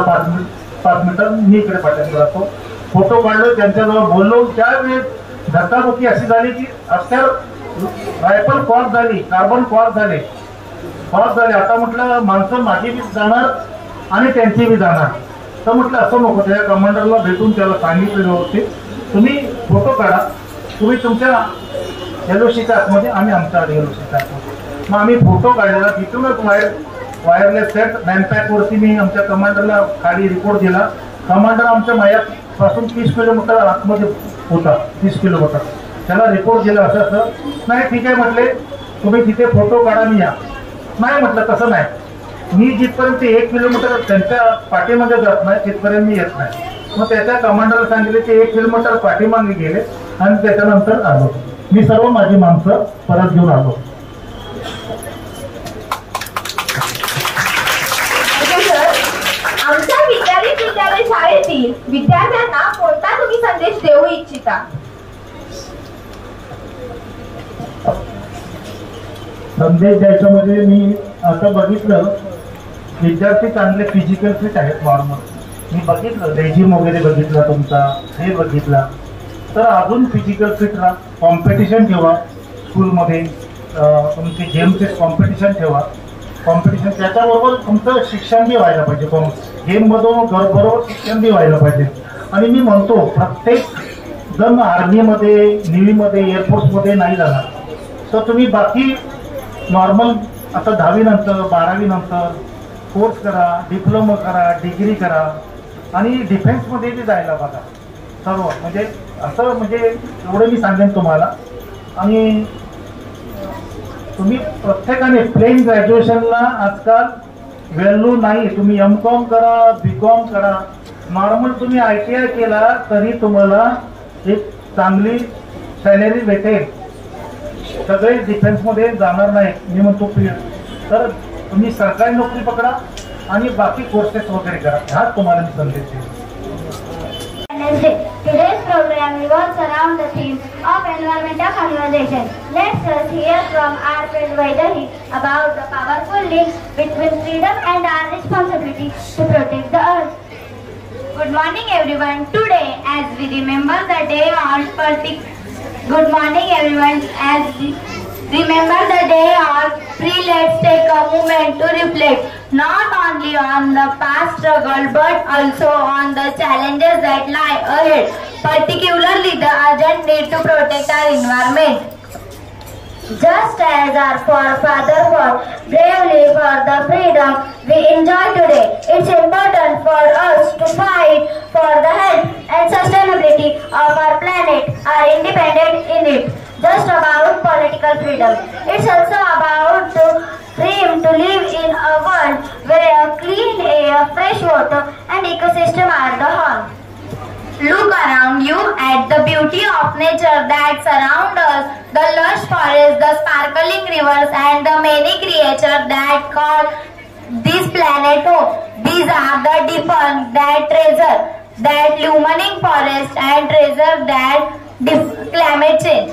5 मीटर, मी इकडे पाठीमागे जातो. फोटो काढलो, त्यांच्याजवळ बोललो. त्यावेळेस धक्काबुक्की अशी झाली की हत्यार रायफल कॉर्क झाली, कार्बन कॉर्क झाले. आता म्हटलं माणसं माझी बी जाणार आणि त्यांची बी जाणार. तर म्हटलं असं नको, त्या कमांडरला भेटून त्याला सांगितलेलं होते तुम्ही फोटो काढा, तुम्ही तुमच्या LOCच्या आतमध्ये, आम्ही आमच्या LOCच्या आतमध्ये. मग आम्ही फोटो काढलेला. तिथूनच वायरलेस सेट मॅनपॅकवरती मी आमच्या कमांडरला खाली रिपोर्ट दिला. कमांडर आमच्या मायापासून 30 किलोमीटर आतमध्ये होता, 30 किलोमीटर. त्याला रिपोर्ट दिला असं नाही. ठीक आहे म्हटले, तुम्ही तिथे फोटो काढा, मी या. नाही म्हटलं तसं नाही, मी जिथपर्यंत 1 किलोमीटर त्यांच्या पाठीमध्ये जात नाही तिथपर्यंत मी येत नाही. मग त्याच्या कमांडरला सांगितले ते 1 किलोमीटर पाठीमागे गेले आणि त्याच्यानंतर आलो. मी सर्व माझी माणसं परत घेऊन आलो. आमच्या विद्यालय शाळेतील विद्यार्थ्यांना कोणता तुम्ही संदेश देऊ इच्छिता? संदेश द्यायचा म्हणजे मी आता बघितलं विद्यार्थी चांगले फिजिकल फिट आहेत नॉर्मल. मी बघितलं रेजिम वगैरे बघितला तुमचा, हे बघितला. तर अजून फिजिकल फिट राहा, कॉम्पिटिशन ठेवा स्कूलमध्ये, तुमचे गेमचे कॉम्पिटिशन ठेवा. कॉम्पिटिशन त्याच्याबरोबर तुमचं शिक्षण बी व्हायला पाहिजे, गेममधून बरोबर शिक्षण बी व्हायला पाहिजे. आणि मी म्हणतो प्रत्येक जण आर्मीमध्ये, नेव्हीमध्ये, एअरफोर्समध्ये नाही जाणार, तर तुम्ही बाकी नॉर्मल आता 10वी नंतर 12वी नंतर कोर्स करा, डिप्लोमा करा, डिग्री करा आणि डिफेन्समध्ये बी जायला बघा सर्व. म्हणजे असं म्हणजे एवढं मी सांगेन तुम्हाला. आणि तुम्ही प्रत्येकाने प्लेन ग्रॅज्युएशनला आजकाल व्हॅल्यू नाही. तुम्ही M.Com करा, B.Com करा, नॉर्मल तुम्ही ITI केला तरी तुम्हाला एक चांगली सॅलरी भेटेल. सगळे डिफेन्समध्ये जाणार नाही मी म्हणतो. तर तुम्ही सरकारी नोकरी पकडा आणि बाकी कोर्सेस वगैरे करा. हाच तुम्हाला मी संदेश देतो. Today's program revolves around the theme of environmental conservation. Let's hear from our friend Vaidahi about the powerful link between freedom and our responsibility to protect the earth. Good morning everyone. Today as we remember the day on Good morning everyone. As we remember the day on free, let's take a moment to reflect not only on the past struggle but also on the challenges that lie ahead, particularly the urgent need to protect our environment. Just as our forefathers fought bravely for the freedom we enjoy today, it's important for us to fight for the health and sustainability of our planet, our independence in it. Just about political freedom, it's also about the freedom to live in a world where clean air, fresh water and ecosystem are the home. Look around you at the beauty of nature that surround us, the lush forests, the sparkling rivers and the many creatures that call this planet home. These are the different that treasure, that illuminating forest and treasure that climate change.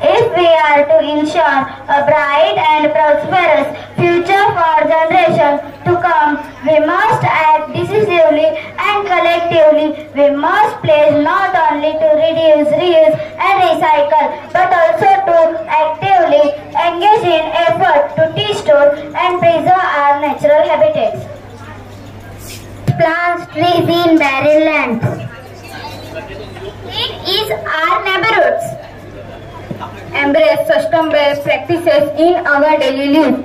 If we are to ensure a bright and prosperous future for generations to come, we must act decisively and collectively. We must pledge not only to reduce, reuse and recycle, but also to actively engage in effort to restore and preserve our natural habitats. Plant trees in barren lands. It is our neighborhoods. Embrace sustainable practices in our daily life.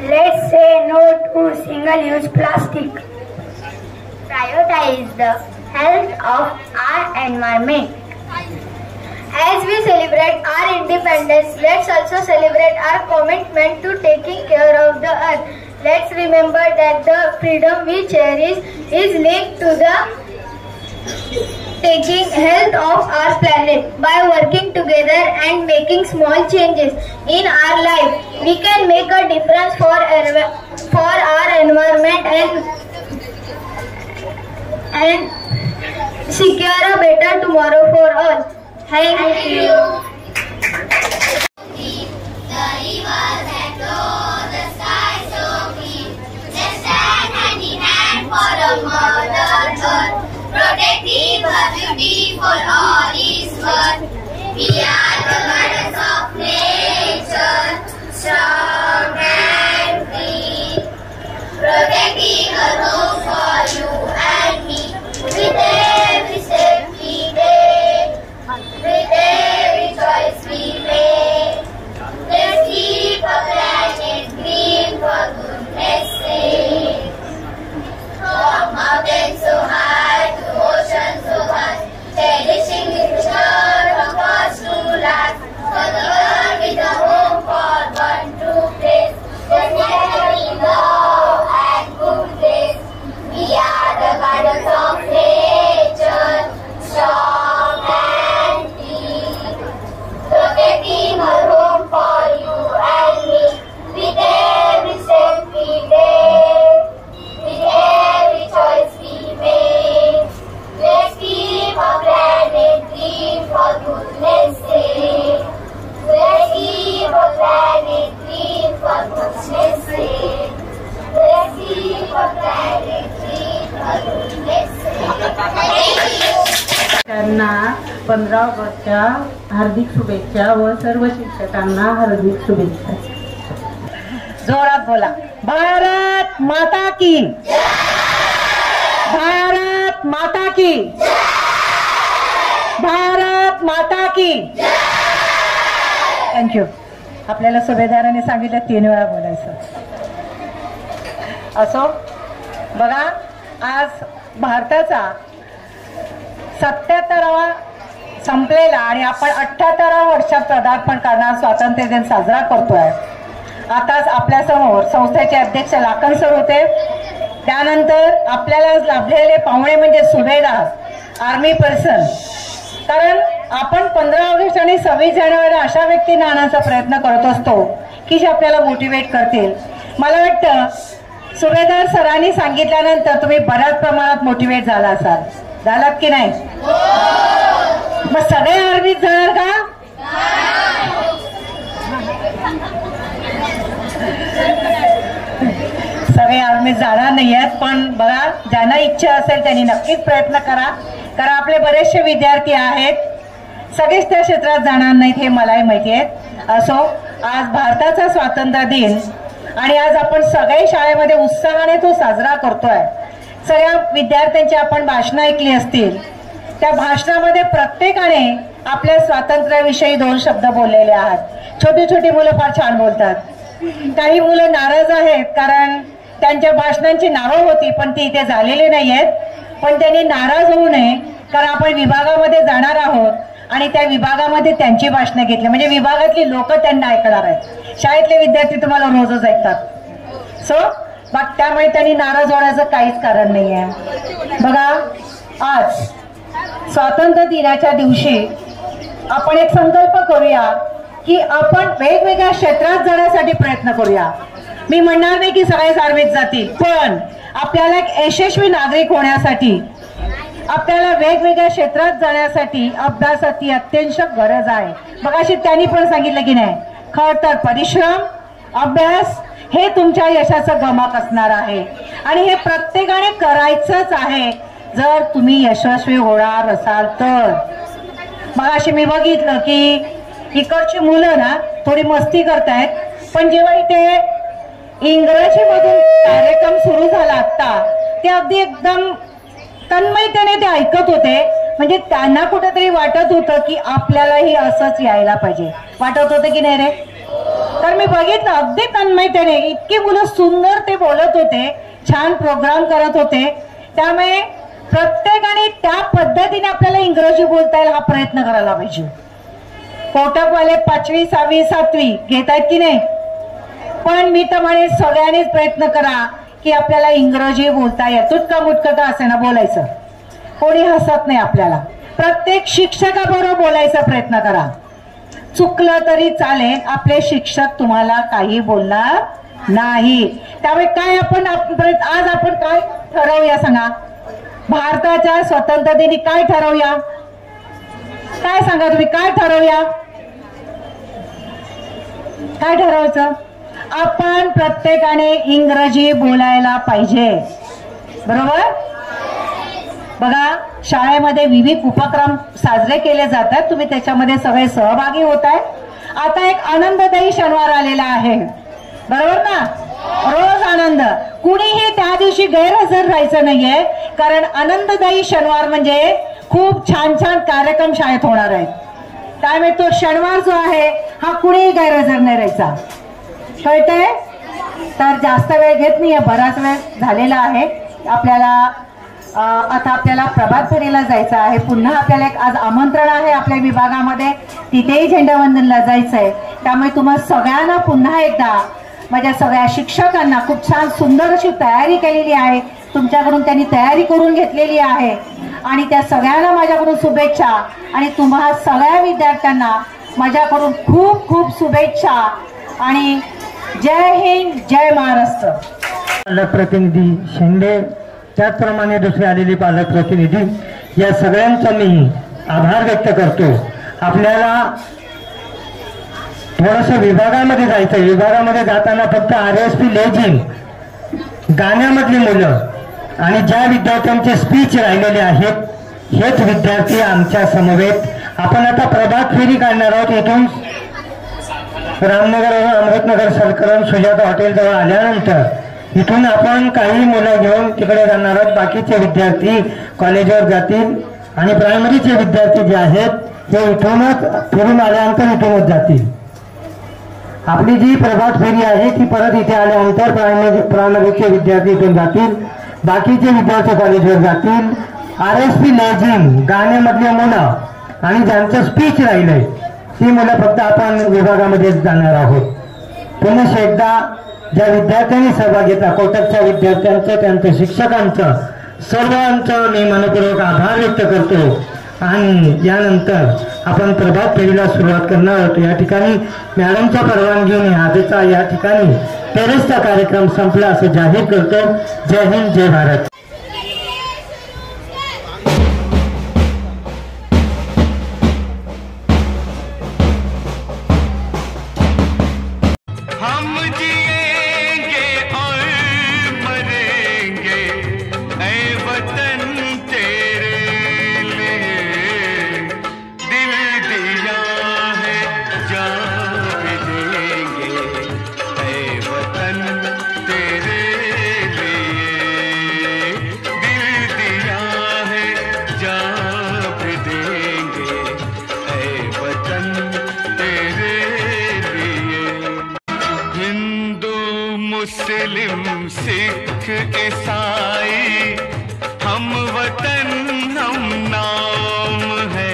Let's say no to single-use plastic. Prioritize the health of our environment. As we celebrate our independence, let's also celebrate our commitment to taking care of the earth. Let's remember that the freedom we cherish is linked to the taking health of our planet. By working together and making small changes in our life, we can make a difference for our environment and secure a better tomorrow for all. Thank you. The rivers that flow, the sky so clean. Let's stand hand in hand for a mother earth. Protecting her beauty for all is worth. We are the guardians of nature, strong and free. Protecting a home for you and me. With every step we take, with every choice we make. Let's keep a planet green for goodness sake. From mountains so high to ocean so vast, cherishing nature from first to last. For the world is a home for one true place. Just sharing love and goodness. We are the guardians of nature, strong and free. Protecting our home for you and me. With every step we take, with every choice we make. Let's keep our planet green for goodness sake. Let's keep our planet green for goodness sake. Let's keep our planet green for goodness sake. त्यांना 15 ऑगस्टच्या हार्दिक शुभेच्छा व सर्व शिक्षकांना हार्दिक शुभेच्छा. जोरात बोला. भारत माता की, भारत माता की, भारत माता की. थँक्यू. आपल्याला सुभेदाराने सांगितलं 3 वेळा बोलायचं. असो, बघा आज भारताचा 77वा संपलेला आणि आपण 78व्या वर्षात पदार्पण करणार स्वातंत्र्य दिन साजरा करतोय. आताच आपल्या समोर संस्थेचे अध्यक्ष लाखन सर होते. त्यानंतर आपल्याला लाभलेले पाहुणे म्हणजे सुभेदार, आर्मी पर्सन. कारण आपण 15 ऑगस्ट आणि 26 जानेवारी अशा व्यक्तींना आणण्याचा प्रयत्न करत असतो की जे आपल्याला मोटिवेट करतील. मला वाटतं सुभेदार सरांनी सांगितल्यानंतर तुम्ही बऱ्याच प्रमाणात मोटिवेट झाला असाल. झालात की नाही? मग सगळे आर्मीत जाणार का? सगळे आर्मीत जाणार नाही आहेत, पण बघा ज्यांना इच्छा असेल त्यांनी नक्कीच प्रयत्न करा. कारण आपले बरेचसे विद्यार्थी आहेत, सगळेच त्या क्षेत्रात जाणार नाहीत हे मलाही माहिती आहे. असो, आज भारताचा स्वातंत्र्य दिन आणि आज आपण सगळे शाळेमध्ये उत्साहाने तो साजरा करतोय. सगळ्या विद्यार्थ्यांची आपण भाषणं ऐकली असतील. त्या भाषणामध्ये प्रत्येकाने आपल्या स्वातंत्र्याविषयी 2 शब्द बोललेले आहेत. छोटी छोटी मुलं फार छान बोलतात. काही मुलं नाराज आहेत कारण त्यांच्या भाषणांची नावं होती पण ती इथे झालेली नाही आहेत. पण त्यांनी नाराज होऊ नये, कारण आपण विभागामध्ये जाणार आहोत आणि त्या विभागामध्ये त्यांची भाषणं घेतली म्हणजे विभागातली लोक त्यांना ऐकणार आहेत. शाळेतले विद्यार्थी तुम्हाला रोजच ऐकतात. सो मग त्यामुळे त्यांनी नाराज होण्याचं काहीच कारण नाही आहे. बघा, आज स्वातंत्र्य दिनाच्या दिवशी आपण एक संकल्प करूया की आपण वेगवेगळ्या क्षेत्रात जाण्यासाठी प्रयत्न करूया. मी म्हणणार नाही की सगळेच आर्मीत जातील, पण आपल्याला एक यशस्वी नागरिक होण्यासाठी आपल्याला वेगवेगळ्या क्षेत्रात जाण्यासाठी अभ्यासाची अत्यंत गरज आहे. मग अशी त्यांनी पण सांगितलं की नाही, खरं तर परिश्रम, अभ्यास हे तुमच्या यशाचं गमक असणार आहे आणि हे प्रत्येकाने करायचंच आहे जर तुम्ही यशस्वी होणार असाल तर. मग अशी मी बघितलं की इकडची मुलं ना थोडी मस्ती करतायत, पण जेव्हा इथे इंग्रजीमधून कार्यक्रम सुरू झाला आता, ते अगदी एकदम तन्मयतेने ते ऐकत होते. म्हणजे त्यांना कुठेतरी वाटत होतं की आपल्यालाही असंच यायला पाहिजे. वाटत होतं की नाही रे? तर मी बघितलं अगदी तन्मयतेने इतकी मुलं सुंदर ते बोलत होते, छान प्रोग्राम करत होते. त्यामुळे प्रत्येकाने त्या पद्धतीने आपल्याला इंग्रजी बोलता येईल हा प्रयत्न करायला पाहिजे. कोटकवाले 5वी 6वी 7वी घेत आहेत की नाही, पण मी तर म्हणे सगळ्यांनीच प्रयत्न करा की आपल्याला इंग्रजी बोलता येईल. तुटका मुटकं असे ना बोलायचं, कोणी हसत नाही आपल्याला. प्रत्येक शिक्षकाबरोबर बोलायचा प्रयत्न करा. चुकलं तरी चालेल, आपले शिक्षक तुम्हाला काही बोलणार नाही. त्यामुळे काय आपण आज आपण काय ठरवूया सांगा? भारताच्या स्वातंत्र्य दिनी काय ठरवूया? काय सांगा तुम्ही, काय ठरवूया? काय ठरवायचं? आपण प्रत्येकाने इंग्रजी बोलायला पाहिजे, बरोबर? बघा, शाळेमध्ये विविध उपक्रम साजरे केले जातात, तुम्ही त्याच्यामध्ये सगळे सहभागी होत आहे. आता एक आनंददायी शनिवार आलेला आहे, बरोबर ना? रोज आनंद. कुणीही त्या दिवशी गैरहजर राहायचं नाहीये, कारण आनंददायी शनिवार म्हणजे खूप छान छान कार्यक्रम शाळेत होणार आहेत. त्यामुळे तो शनिवार जो आहे हा कुणीही गैरहजर नाही राहायचा. कळतंय? तर जास्त वेळ घेत नाहीये, बराच वेळ झालेला आहे. आपल्याला आता आपल्याला प्रभात फेरीला जायचं आहे. पुन्हा आपल्याला एक आज आमंत्रण आहे आपल्या विभागामध्ये, तिथेही झेंडावंदनला जायचंय. त्यामुळे तुम्हाला सगळ्यांना पुन्हा एकदा, माझ्या सगळ्या शिक्षकांना खूप छान सुंदर अशी तयारी केलेली आहे, तुमच्याकडून त्यांनी तयारी करून घेतलेली आहे आणि त्या सगळ्यांना माझ्याकडून शुभेच्छा आणि तुम्हा सगळ्या विद्यार्थ्यांना माझ्याकडून खूप खूप शुभेच्छा आणि जय हिंद, जय महाराष्ट्र. पालक प्रतिनिधी शेंडे, त्याचप्रमाणे दुसरे आलेले पालक प्रतिनिधी, या सगळ्यांचा मी आभार व्यक्त करतो. आपल्याला थोडस विभागामध्ये जायचं. विभागामध्ये जाताना फक्त RSP लेझिम गाण्यामधली मुलं आणि ज्या विद्यार्थ्यांचे स्पीच राहिलेले आहेत हेच विद्यार्थी आमच्या समवेत. आपण आता प्रभात फेरी काढणार आहोत. इथून रामनगर अमृतनगर सरकरण सुजाता हॉटेल जवळ आल्यानंतर इथून आपण काही मुलं घेऊन तिकडे जाणार आहोत. बाकीचे विद्यार्थी कॉलेजवर जातील आणि प्रायमरीचे विद्यार्थी जे आहेत ते इथूनच फिरून आल्यानंतर इथूनच जातील. आपली जी प्रभात फेरी आहे ती परत इथे आल्यानंतर प्राणभिक्ष विद्यार्थी इथून जातील, बाकीचे विद्यार्थी कॉलेजवर जातील. RSP लेझिम गाण्यामधली मुलं आणि ज्यांचं स्पीच राहिलंय ती मुलं फक्त आपण विभागामध्ये जाणार आहोत. पुन्हा एकदा ज्या विद्यार्थ्यांनी सहभाग घेतला, कोटकच्या विद्यार्थ्यांचं, त्यांच्या शिक्षकांचं, सर्वांचं मी मनपूर्वक आभार व्यक्त करतो. आणि यानंतर आपण प्रभात फेरीला सुरुवात करणार आहोत. या ठिकाणी मॅडमच्या परवानगीने आजचा या ठिकाणी टेरेसचा कार्यक्रम संपला असं जाहीर करतो. जय हिंद, जय भारत. मुस्लिम सिख ईसाई हम वतन हम नाम है.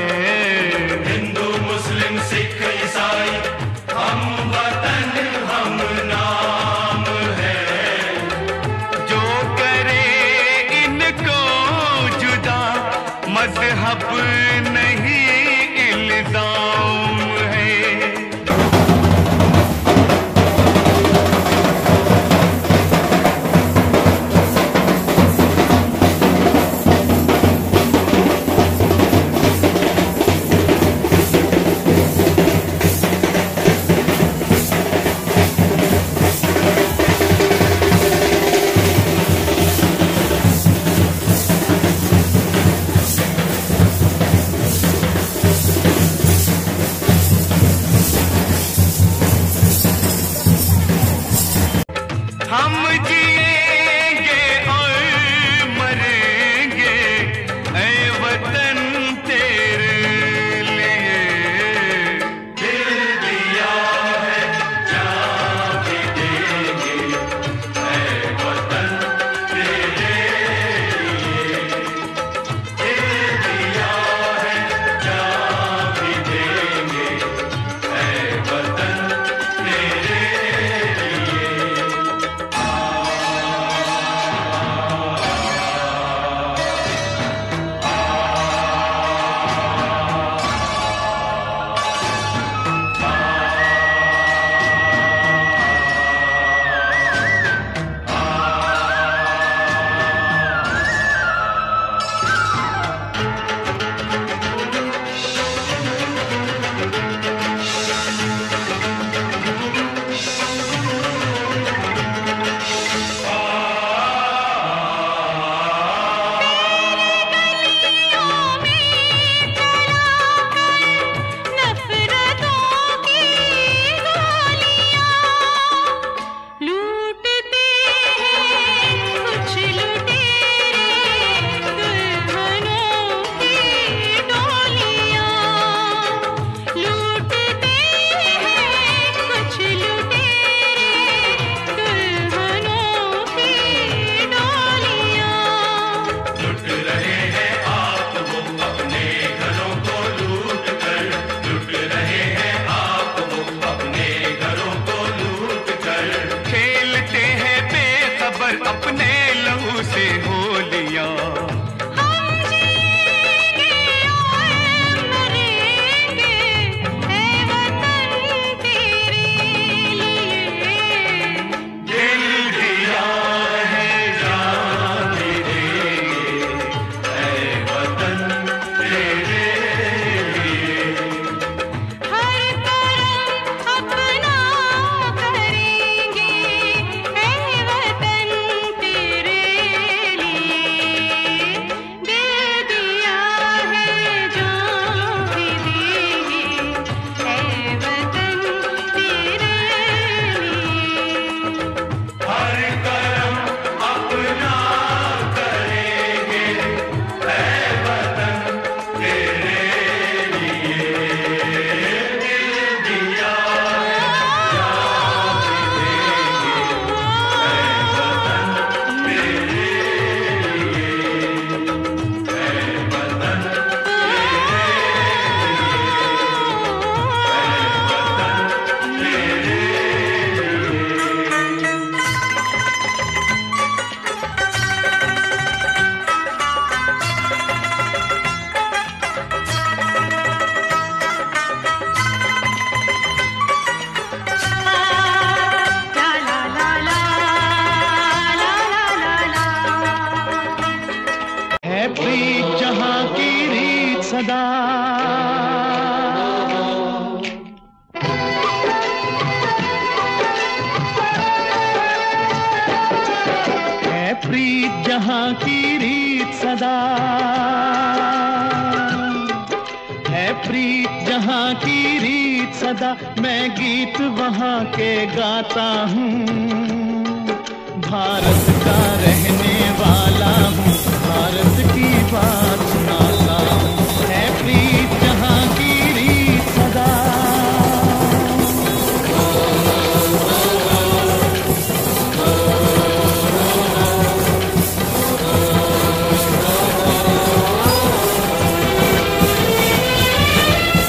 हिंदू मुस्लिम सिख ईसाई हम वतन हम नाम है. जो करे इनको जुदा मजहब नहीं इल्जाम है. सदा। है प्रीत जहां की रीत सदा, है प्रीत जहां की रीत सदा, मैं गीत वहां के गाता हूँ। भारत का रहने वाला हूँ, भारत की बात सुनाता हूँ। है प्रीत जहां की रीत सदा।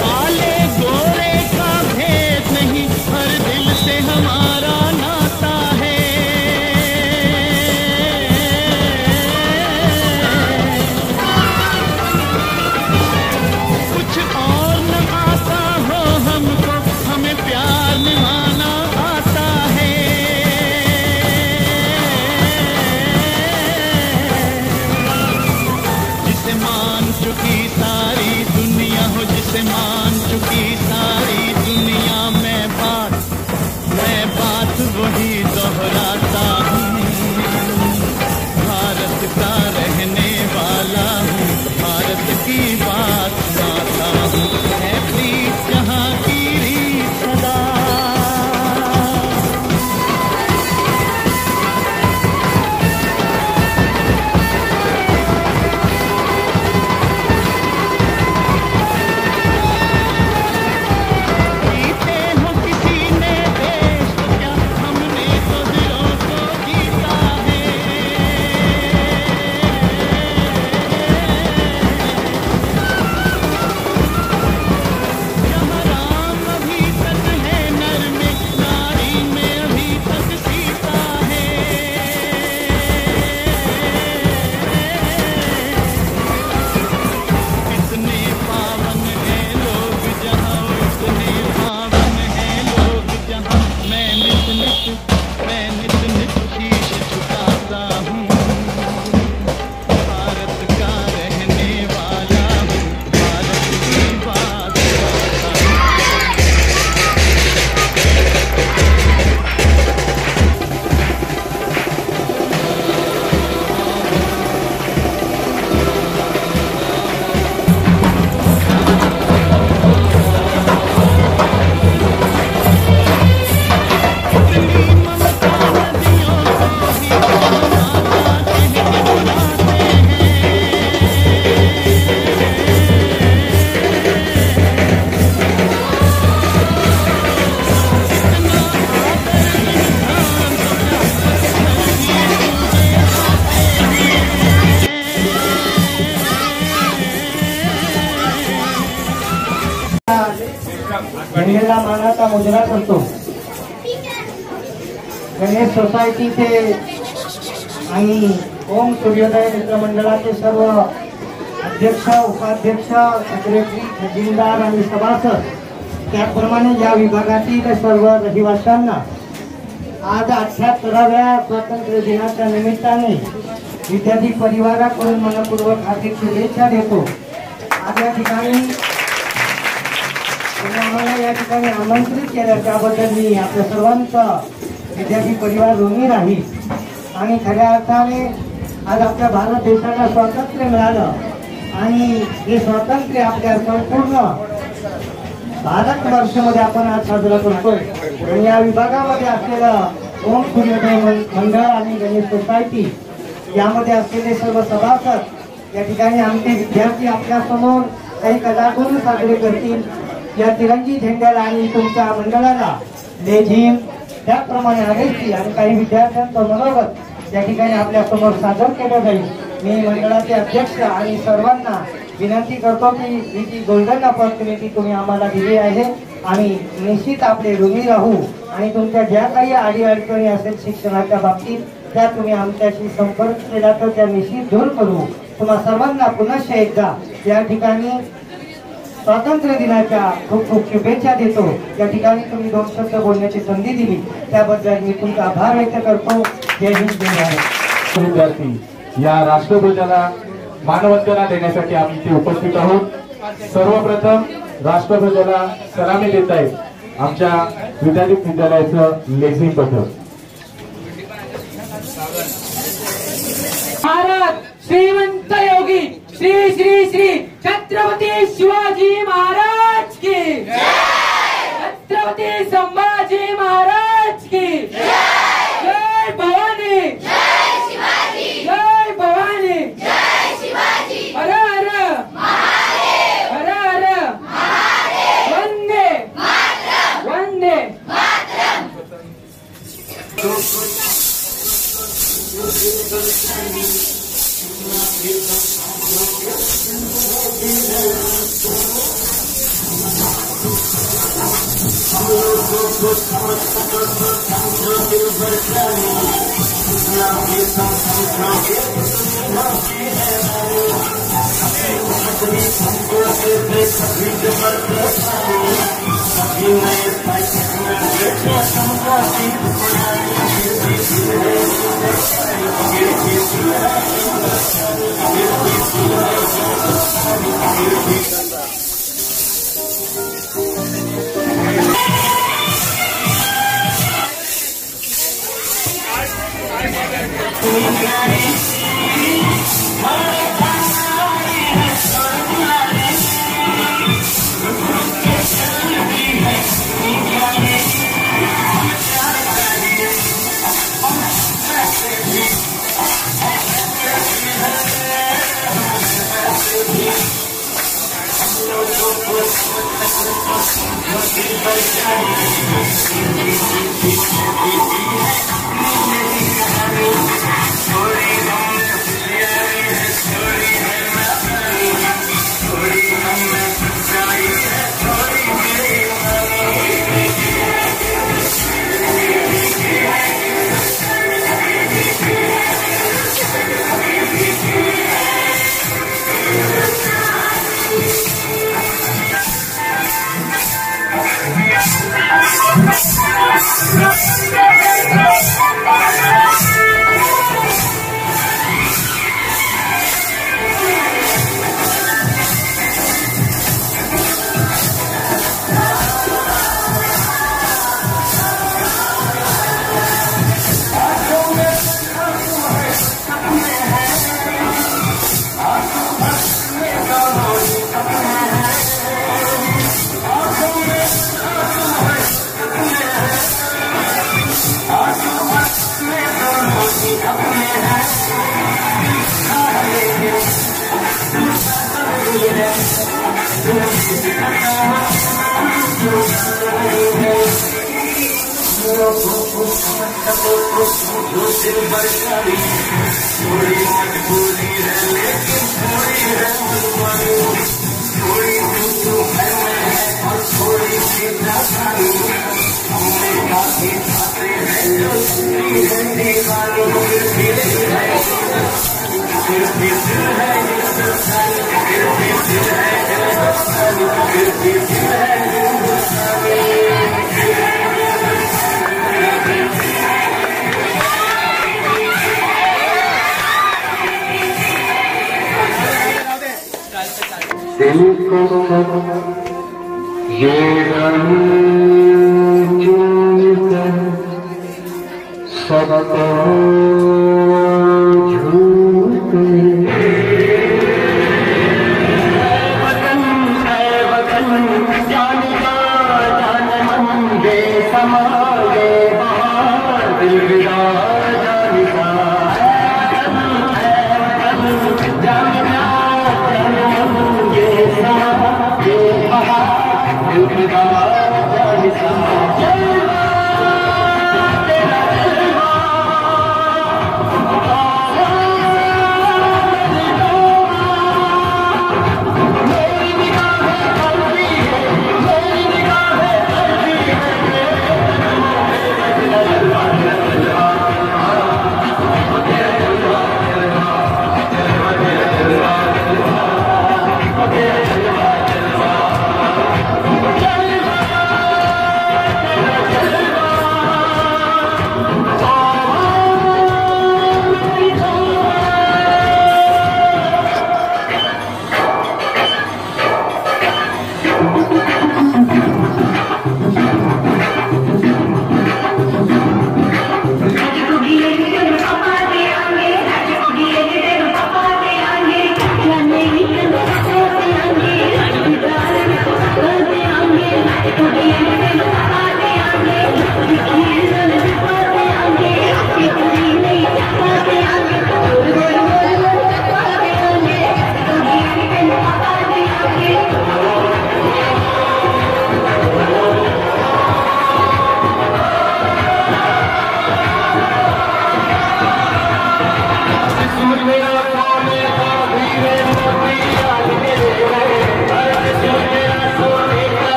काले गोरे का भेद नहीं, हर दिल से हमारा नाता है। कुछ और न आता हो हमको, हमें प्यार निभाना आता है। जिसे मान चुकी सारी दुनिया हो, जिसे मान चुकी सारी दुनिया, मैं बात वही दोहराता हूँ। भारत का रहने वाला हूँ, भारत की बात सुनाता हूँ। है प्रीत जहाँ की रीत सदा। जीते हो किसी ने देश को क्या, हमने तो दिलों को जीता है। जहाँ राम अभी तक है नर में, नारी में अभी तक सीता है। कितने पावन हैं लोग जहाँ, उतने पावन हैं लोग जहाँ, मैं नित नित शीश झुकाता हूँ। भारत का रहने वाला हूँ, भारत की बात करता हूँ। इतनी ममता नदियों को ही माता कह के बुलाते गणेशला मानाचा मुजरा करतो। गणेश सोसायटीचे आणि ओम सूर्योदय मित्रमंडळाचे सर्व अध्यक्ष, उपाध्यक्ष, सेक्रेटरी, खजिनदार आणि सभासद, त्याप्रमाणे या विभागातील सर्व रहिवाशांना आज 78व्या स्वातंत्र्य दिनाच्या निमित्ताने विद्यार्थी परिवाराकडून मनपूर्वक हार्दिक शुभेच्छा देतो। आज या ठिकाणी आम्हाला या ठिकाणी आमंत्रित केलं त्याबद्दल मी आपल्या सर्वांचा विद्यार्थी परिवार ऋणी राहील। आणि खऱ्या अर्थाने आज आपल्या भारत देशाला स्वातंत्र्य मिळालं आणि हे स्वातंत्र्य आपल्या संपूर्ण भारतवर्षामध्ये आपण आज साजरा करतोय। आणि या विभागामध्ये असलेलं ओम सूर्योदय मंडळ आणि गणेश सोसायटी यामध्ये असलेले सर्व सभासद या ठिकाणी आमचे विद्यार्थी आपल्या समोर काही कलागुण साजरे करतील। या तिरंगी झेंड्याला आणि तुमच्या मंडळाला लेझिम, त्याप्रमाणे आरेची आणि काही विद्यार्थ्यांचं मनोगत या ठिकाणी आपल्या समोर सादर केलं जाईल। मी मंडळाचे अध्यक्ष आणि सर्वांना विनंती करतो की ही जी गोल्डन ऑपॉर्च्युनिटी तुम्ही आम्हाला दिली आहे आणि निश्चित आपले ऋणी राहू आणि तुमच्या ज्या काही अडीअडचणी असेल शिक्षणाच्या बाबतीत त्या तुम्ही आमच्याशी संपर्क केला तर त्या निश्चित दूर करू। तुम्हा सर्वांना पुनश्च एकदा या ठिकाणी स्वातंत्र्य दिनाच्या खूप खूप शुभेच्छा देतो। या ठिकाणी तुम्ही 2 शब्द बोलण्याची संधी दिली त्याबद्दल मी तुमचा आभार व्यक्त करतो। जय हिंद, जय भारत। विद्यार्थी या राष्ट्रध्वजाला मानवंदना देण्यासाठी आम्ही इथे उपस्थित आहोत। सर्वप्रथम राष्ट्रध्वजाला सलामी देत आहेत आमच्या विद्यापीठ विद्यालयाचं लेझिम पथक. महाराज श्रीमंत योगी श्री श्री श्री छत्रपती शिवाजी महाराज की छत्रपती संभाजी महाराज की जय भवानी जय भवानी हर हर हर हर वंदे वंदे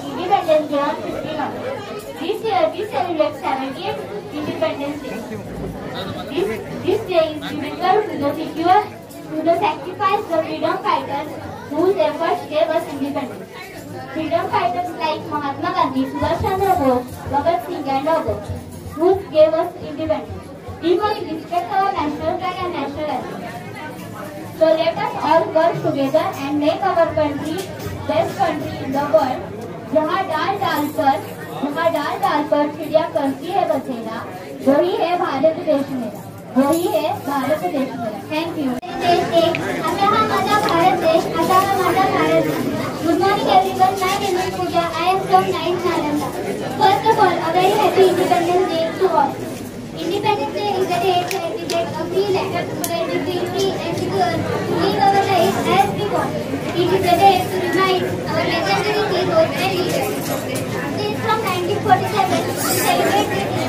Independence Day on 15 August. This year we celebrate 70th Independence Day. This day is dedicated to the sacrifice of freedom fighters whose efforts gave us independence. Freedom fighters like Mahatma Gandhi, Subhash Chandra Bose, Bhagat Singh and others, who gave us independence. We must respect our national flag and national anthem. So let us all work together and make our country best country in the world. जहाँ डाल डाल पर चिड़िया करती है बसेरा, वही है भारत देश मेरा, वही है भारत देश मेरा. Thank you. आता हा माझा भारत देश, आता हा माझा भारत देश. Good morning everyone. My name is Pooja. I am from 9th Nalanda. First of all, a very happy Independence Day to all. Independence Day is a day to celebrate a free land where we feel free and secure to live our life as we want. It is a day to remind our legendary heroes and leaders. Since from 1947, we celebrate this day.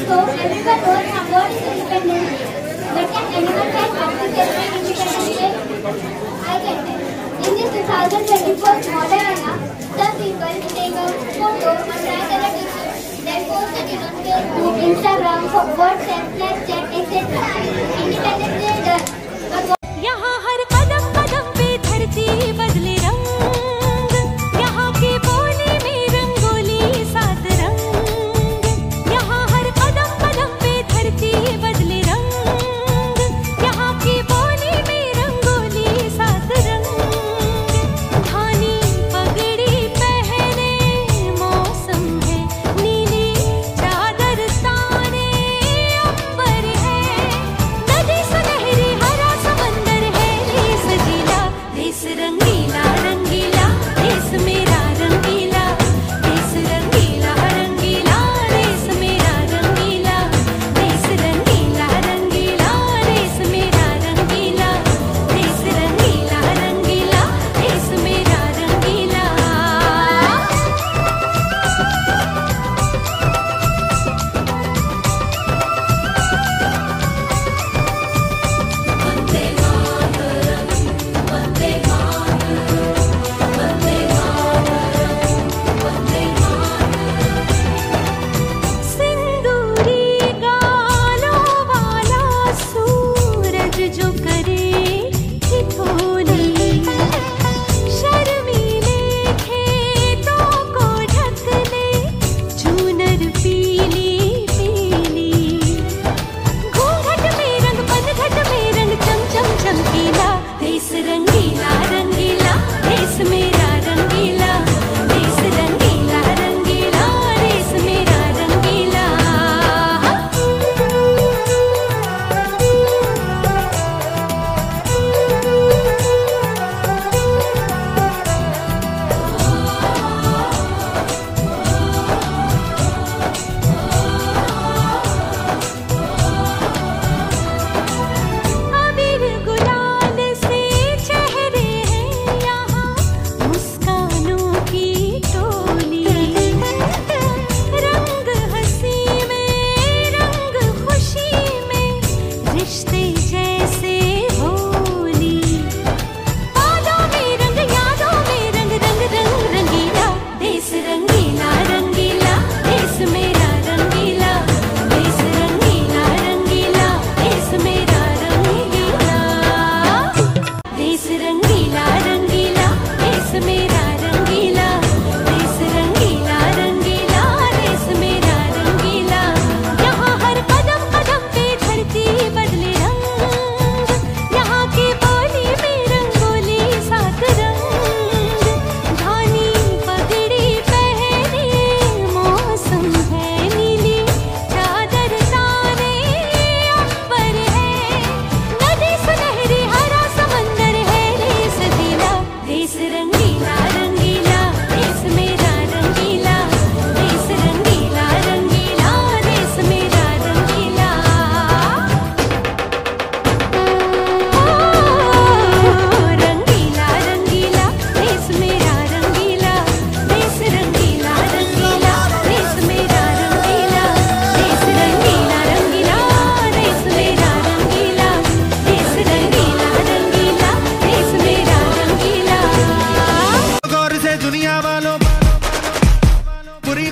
So everyone knows what is Independence Day. But can anyone tell how to celebrate Independence Day? I can tell. In this 2024 modern era, some people take a photo or try color picture, then post it on Facebook, Instagram, WhatsApp, Snapchat, etc. Independence Day done. यहाँ हर कदम कदम पे धरती बदले रंग, यहाँ की बोली में रंगोली 7 रंग, यहाँ हर कदम कदम पे धरती बदले रंग, यहाँ की बोली में रंगोली 7 रंग. धानी पगड़ी पहने मौसम है, नीली चादर ताने अंबर है, नदी सुनहरी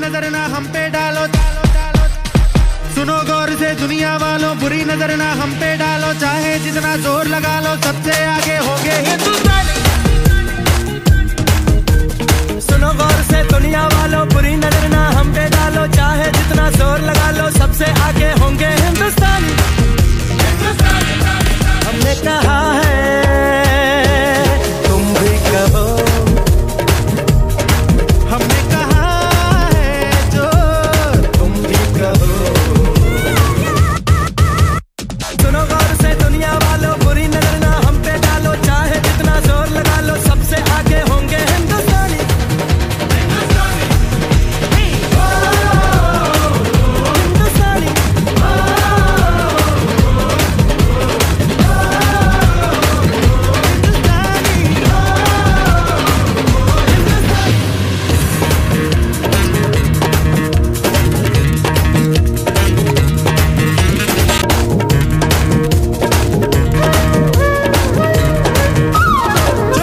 नजर ना हम पे डालो। सुनो गौर से दुनिया वालों, बुरी नजर ना हम पे डालो। चाहे जितना जोर लगा लो, सबसे आगे होंगे हिंदुस्तानी। सुनो गौर से दुनिया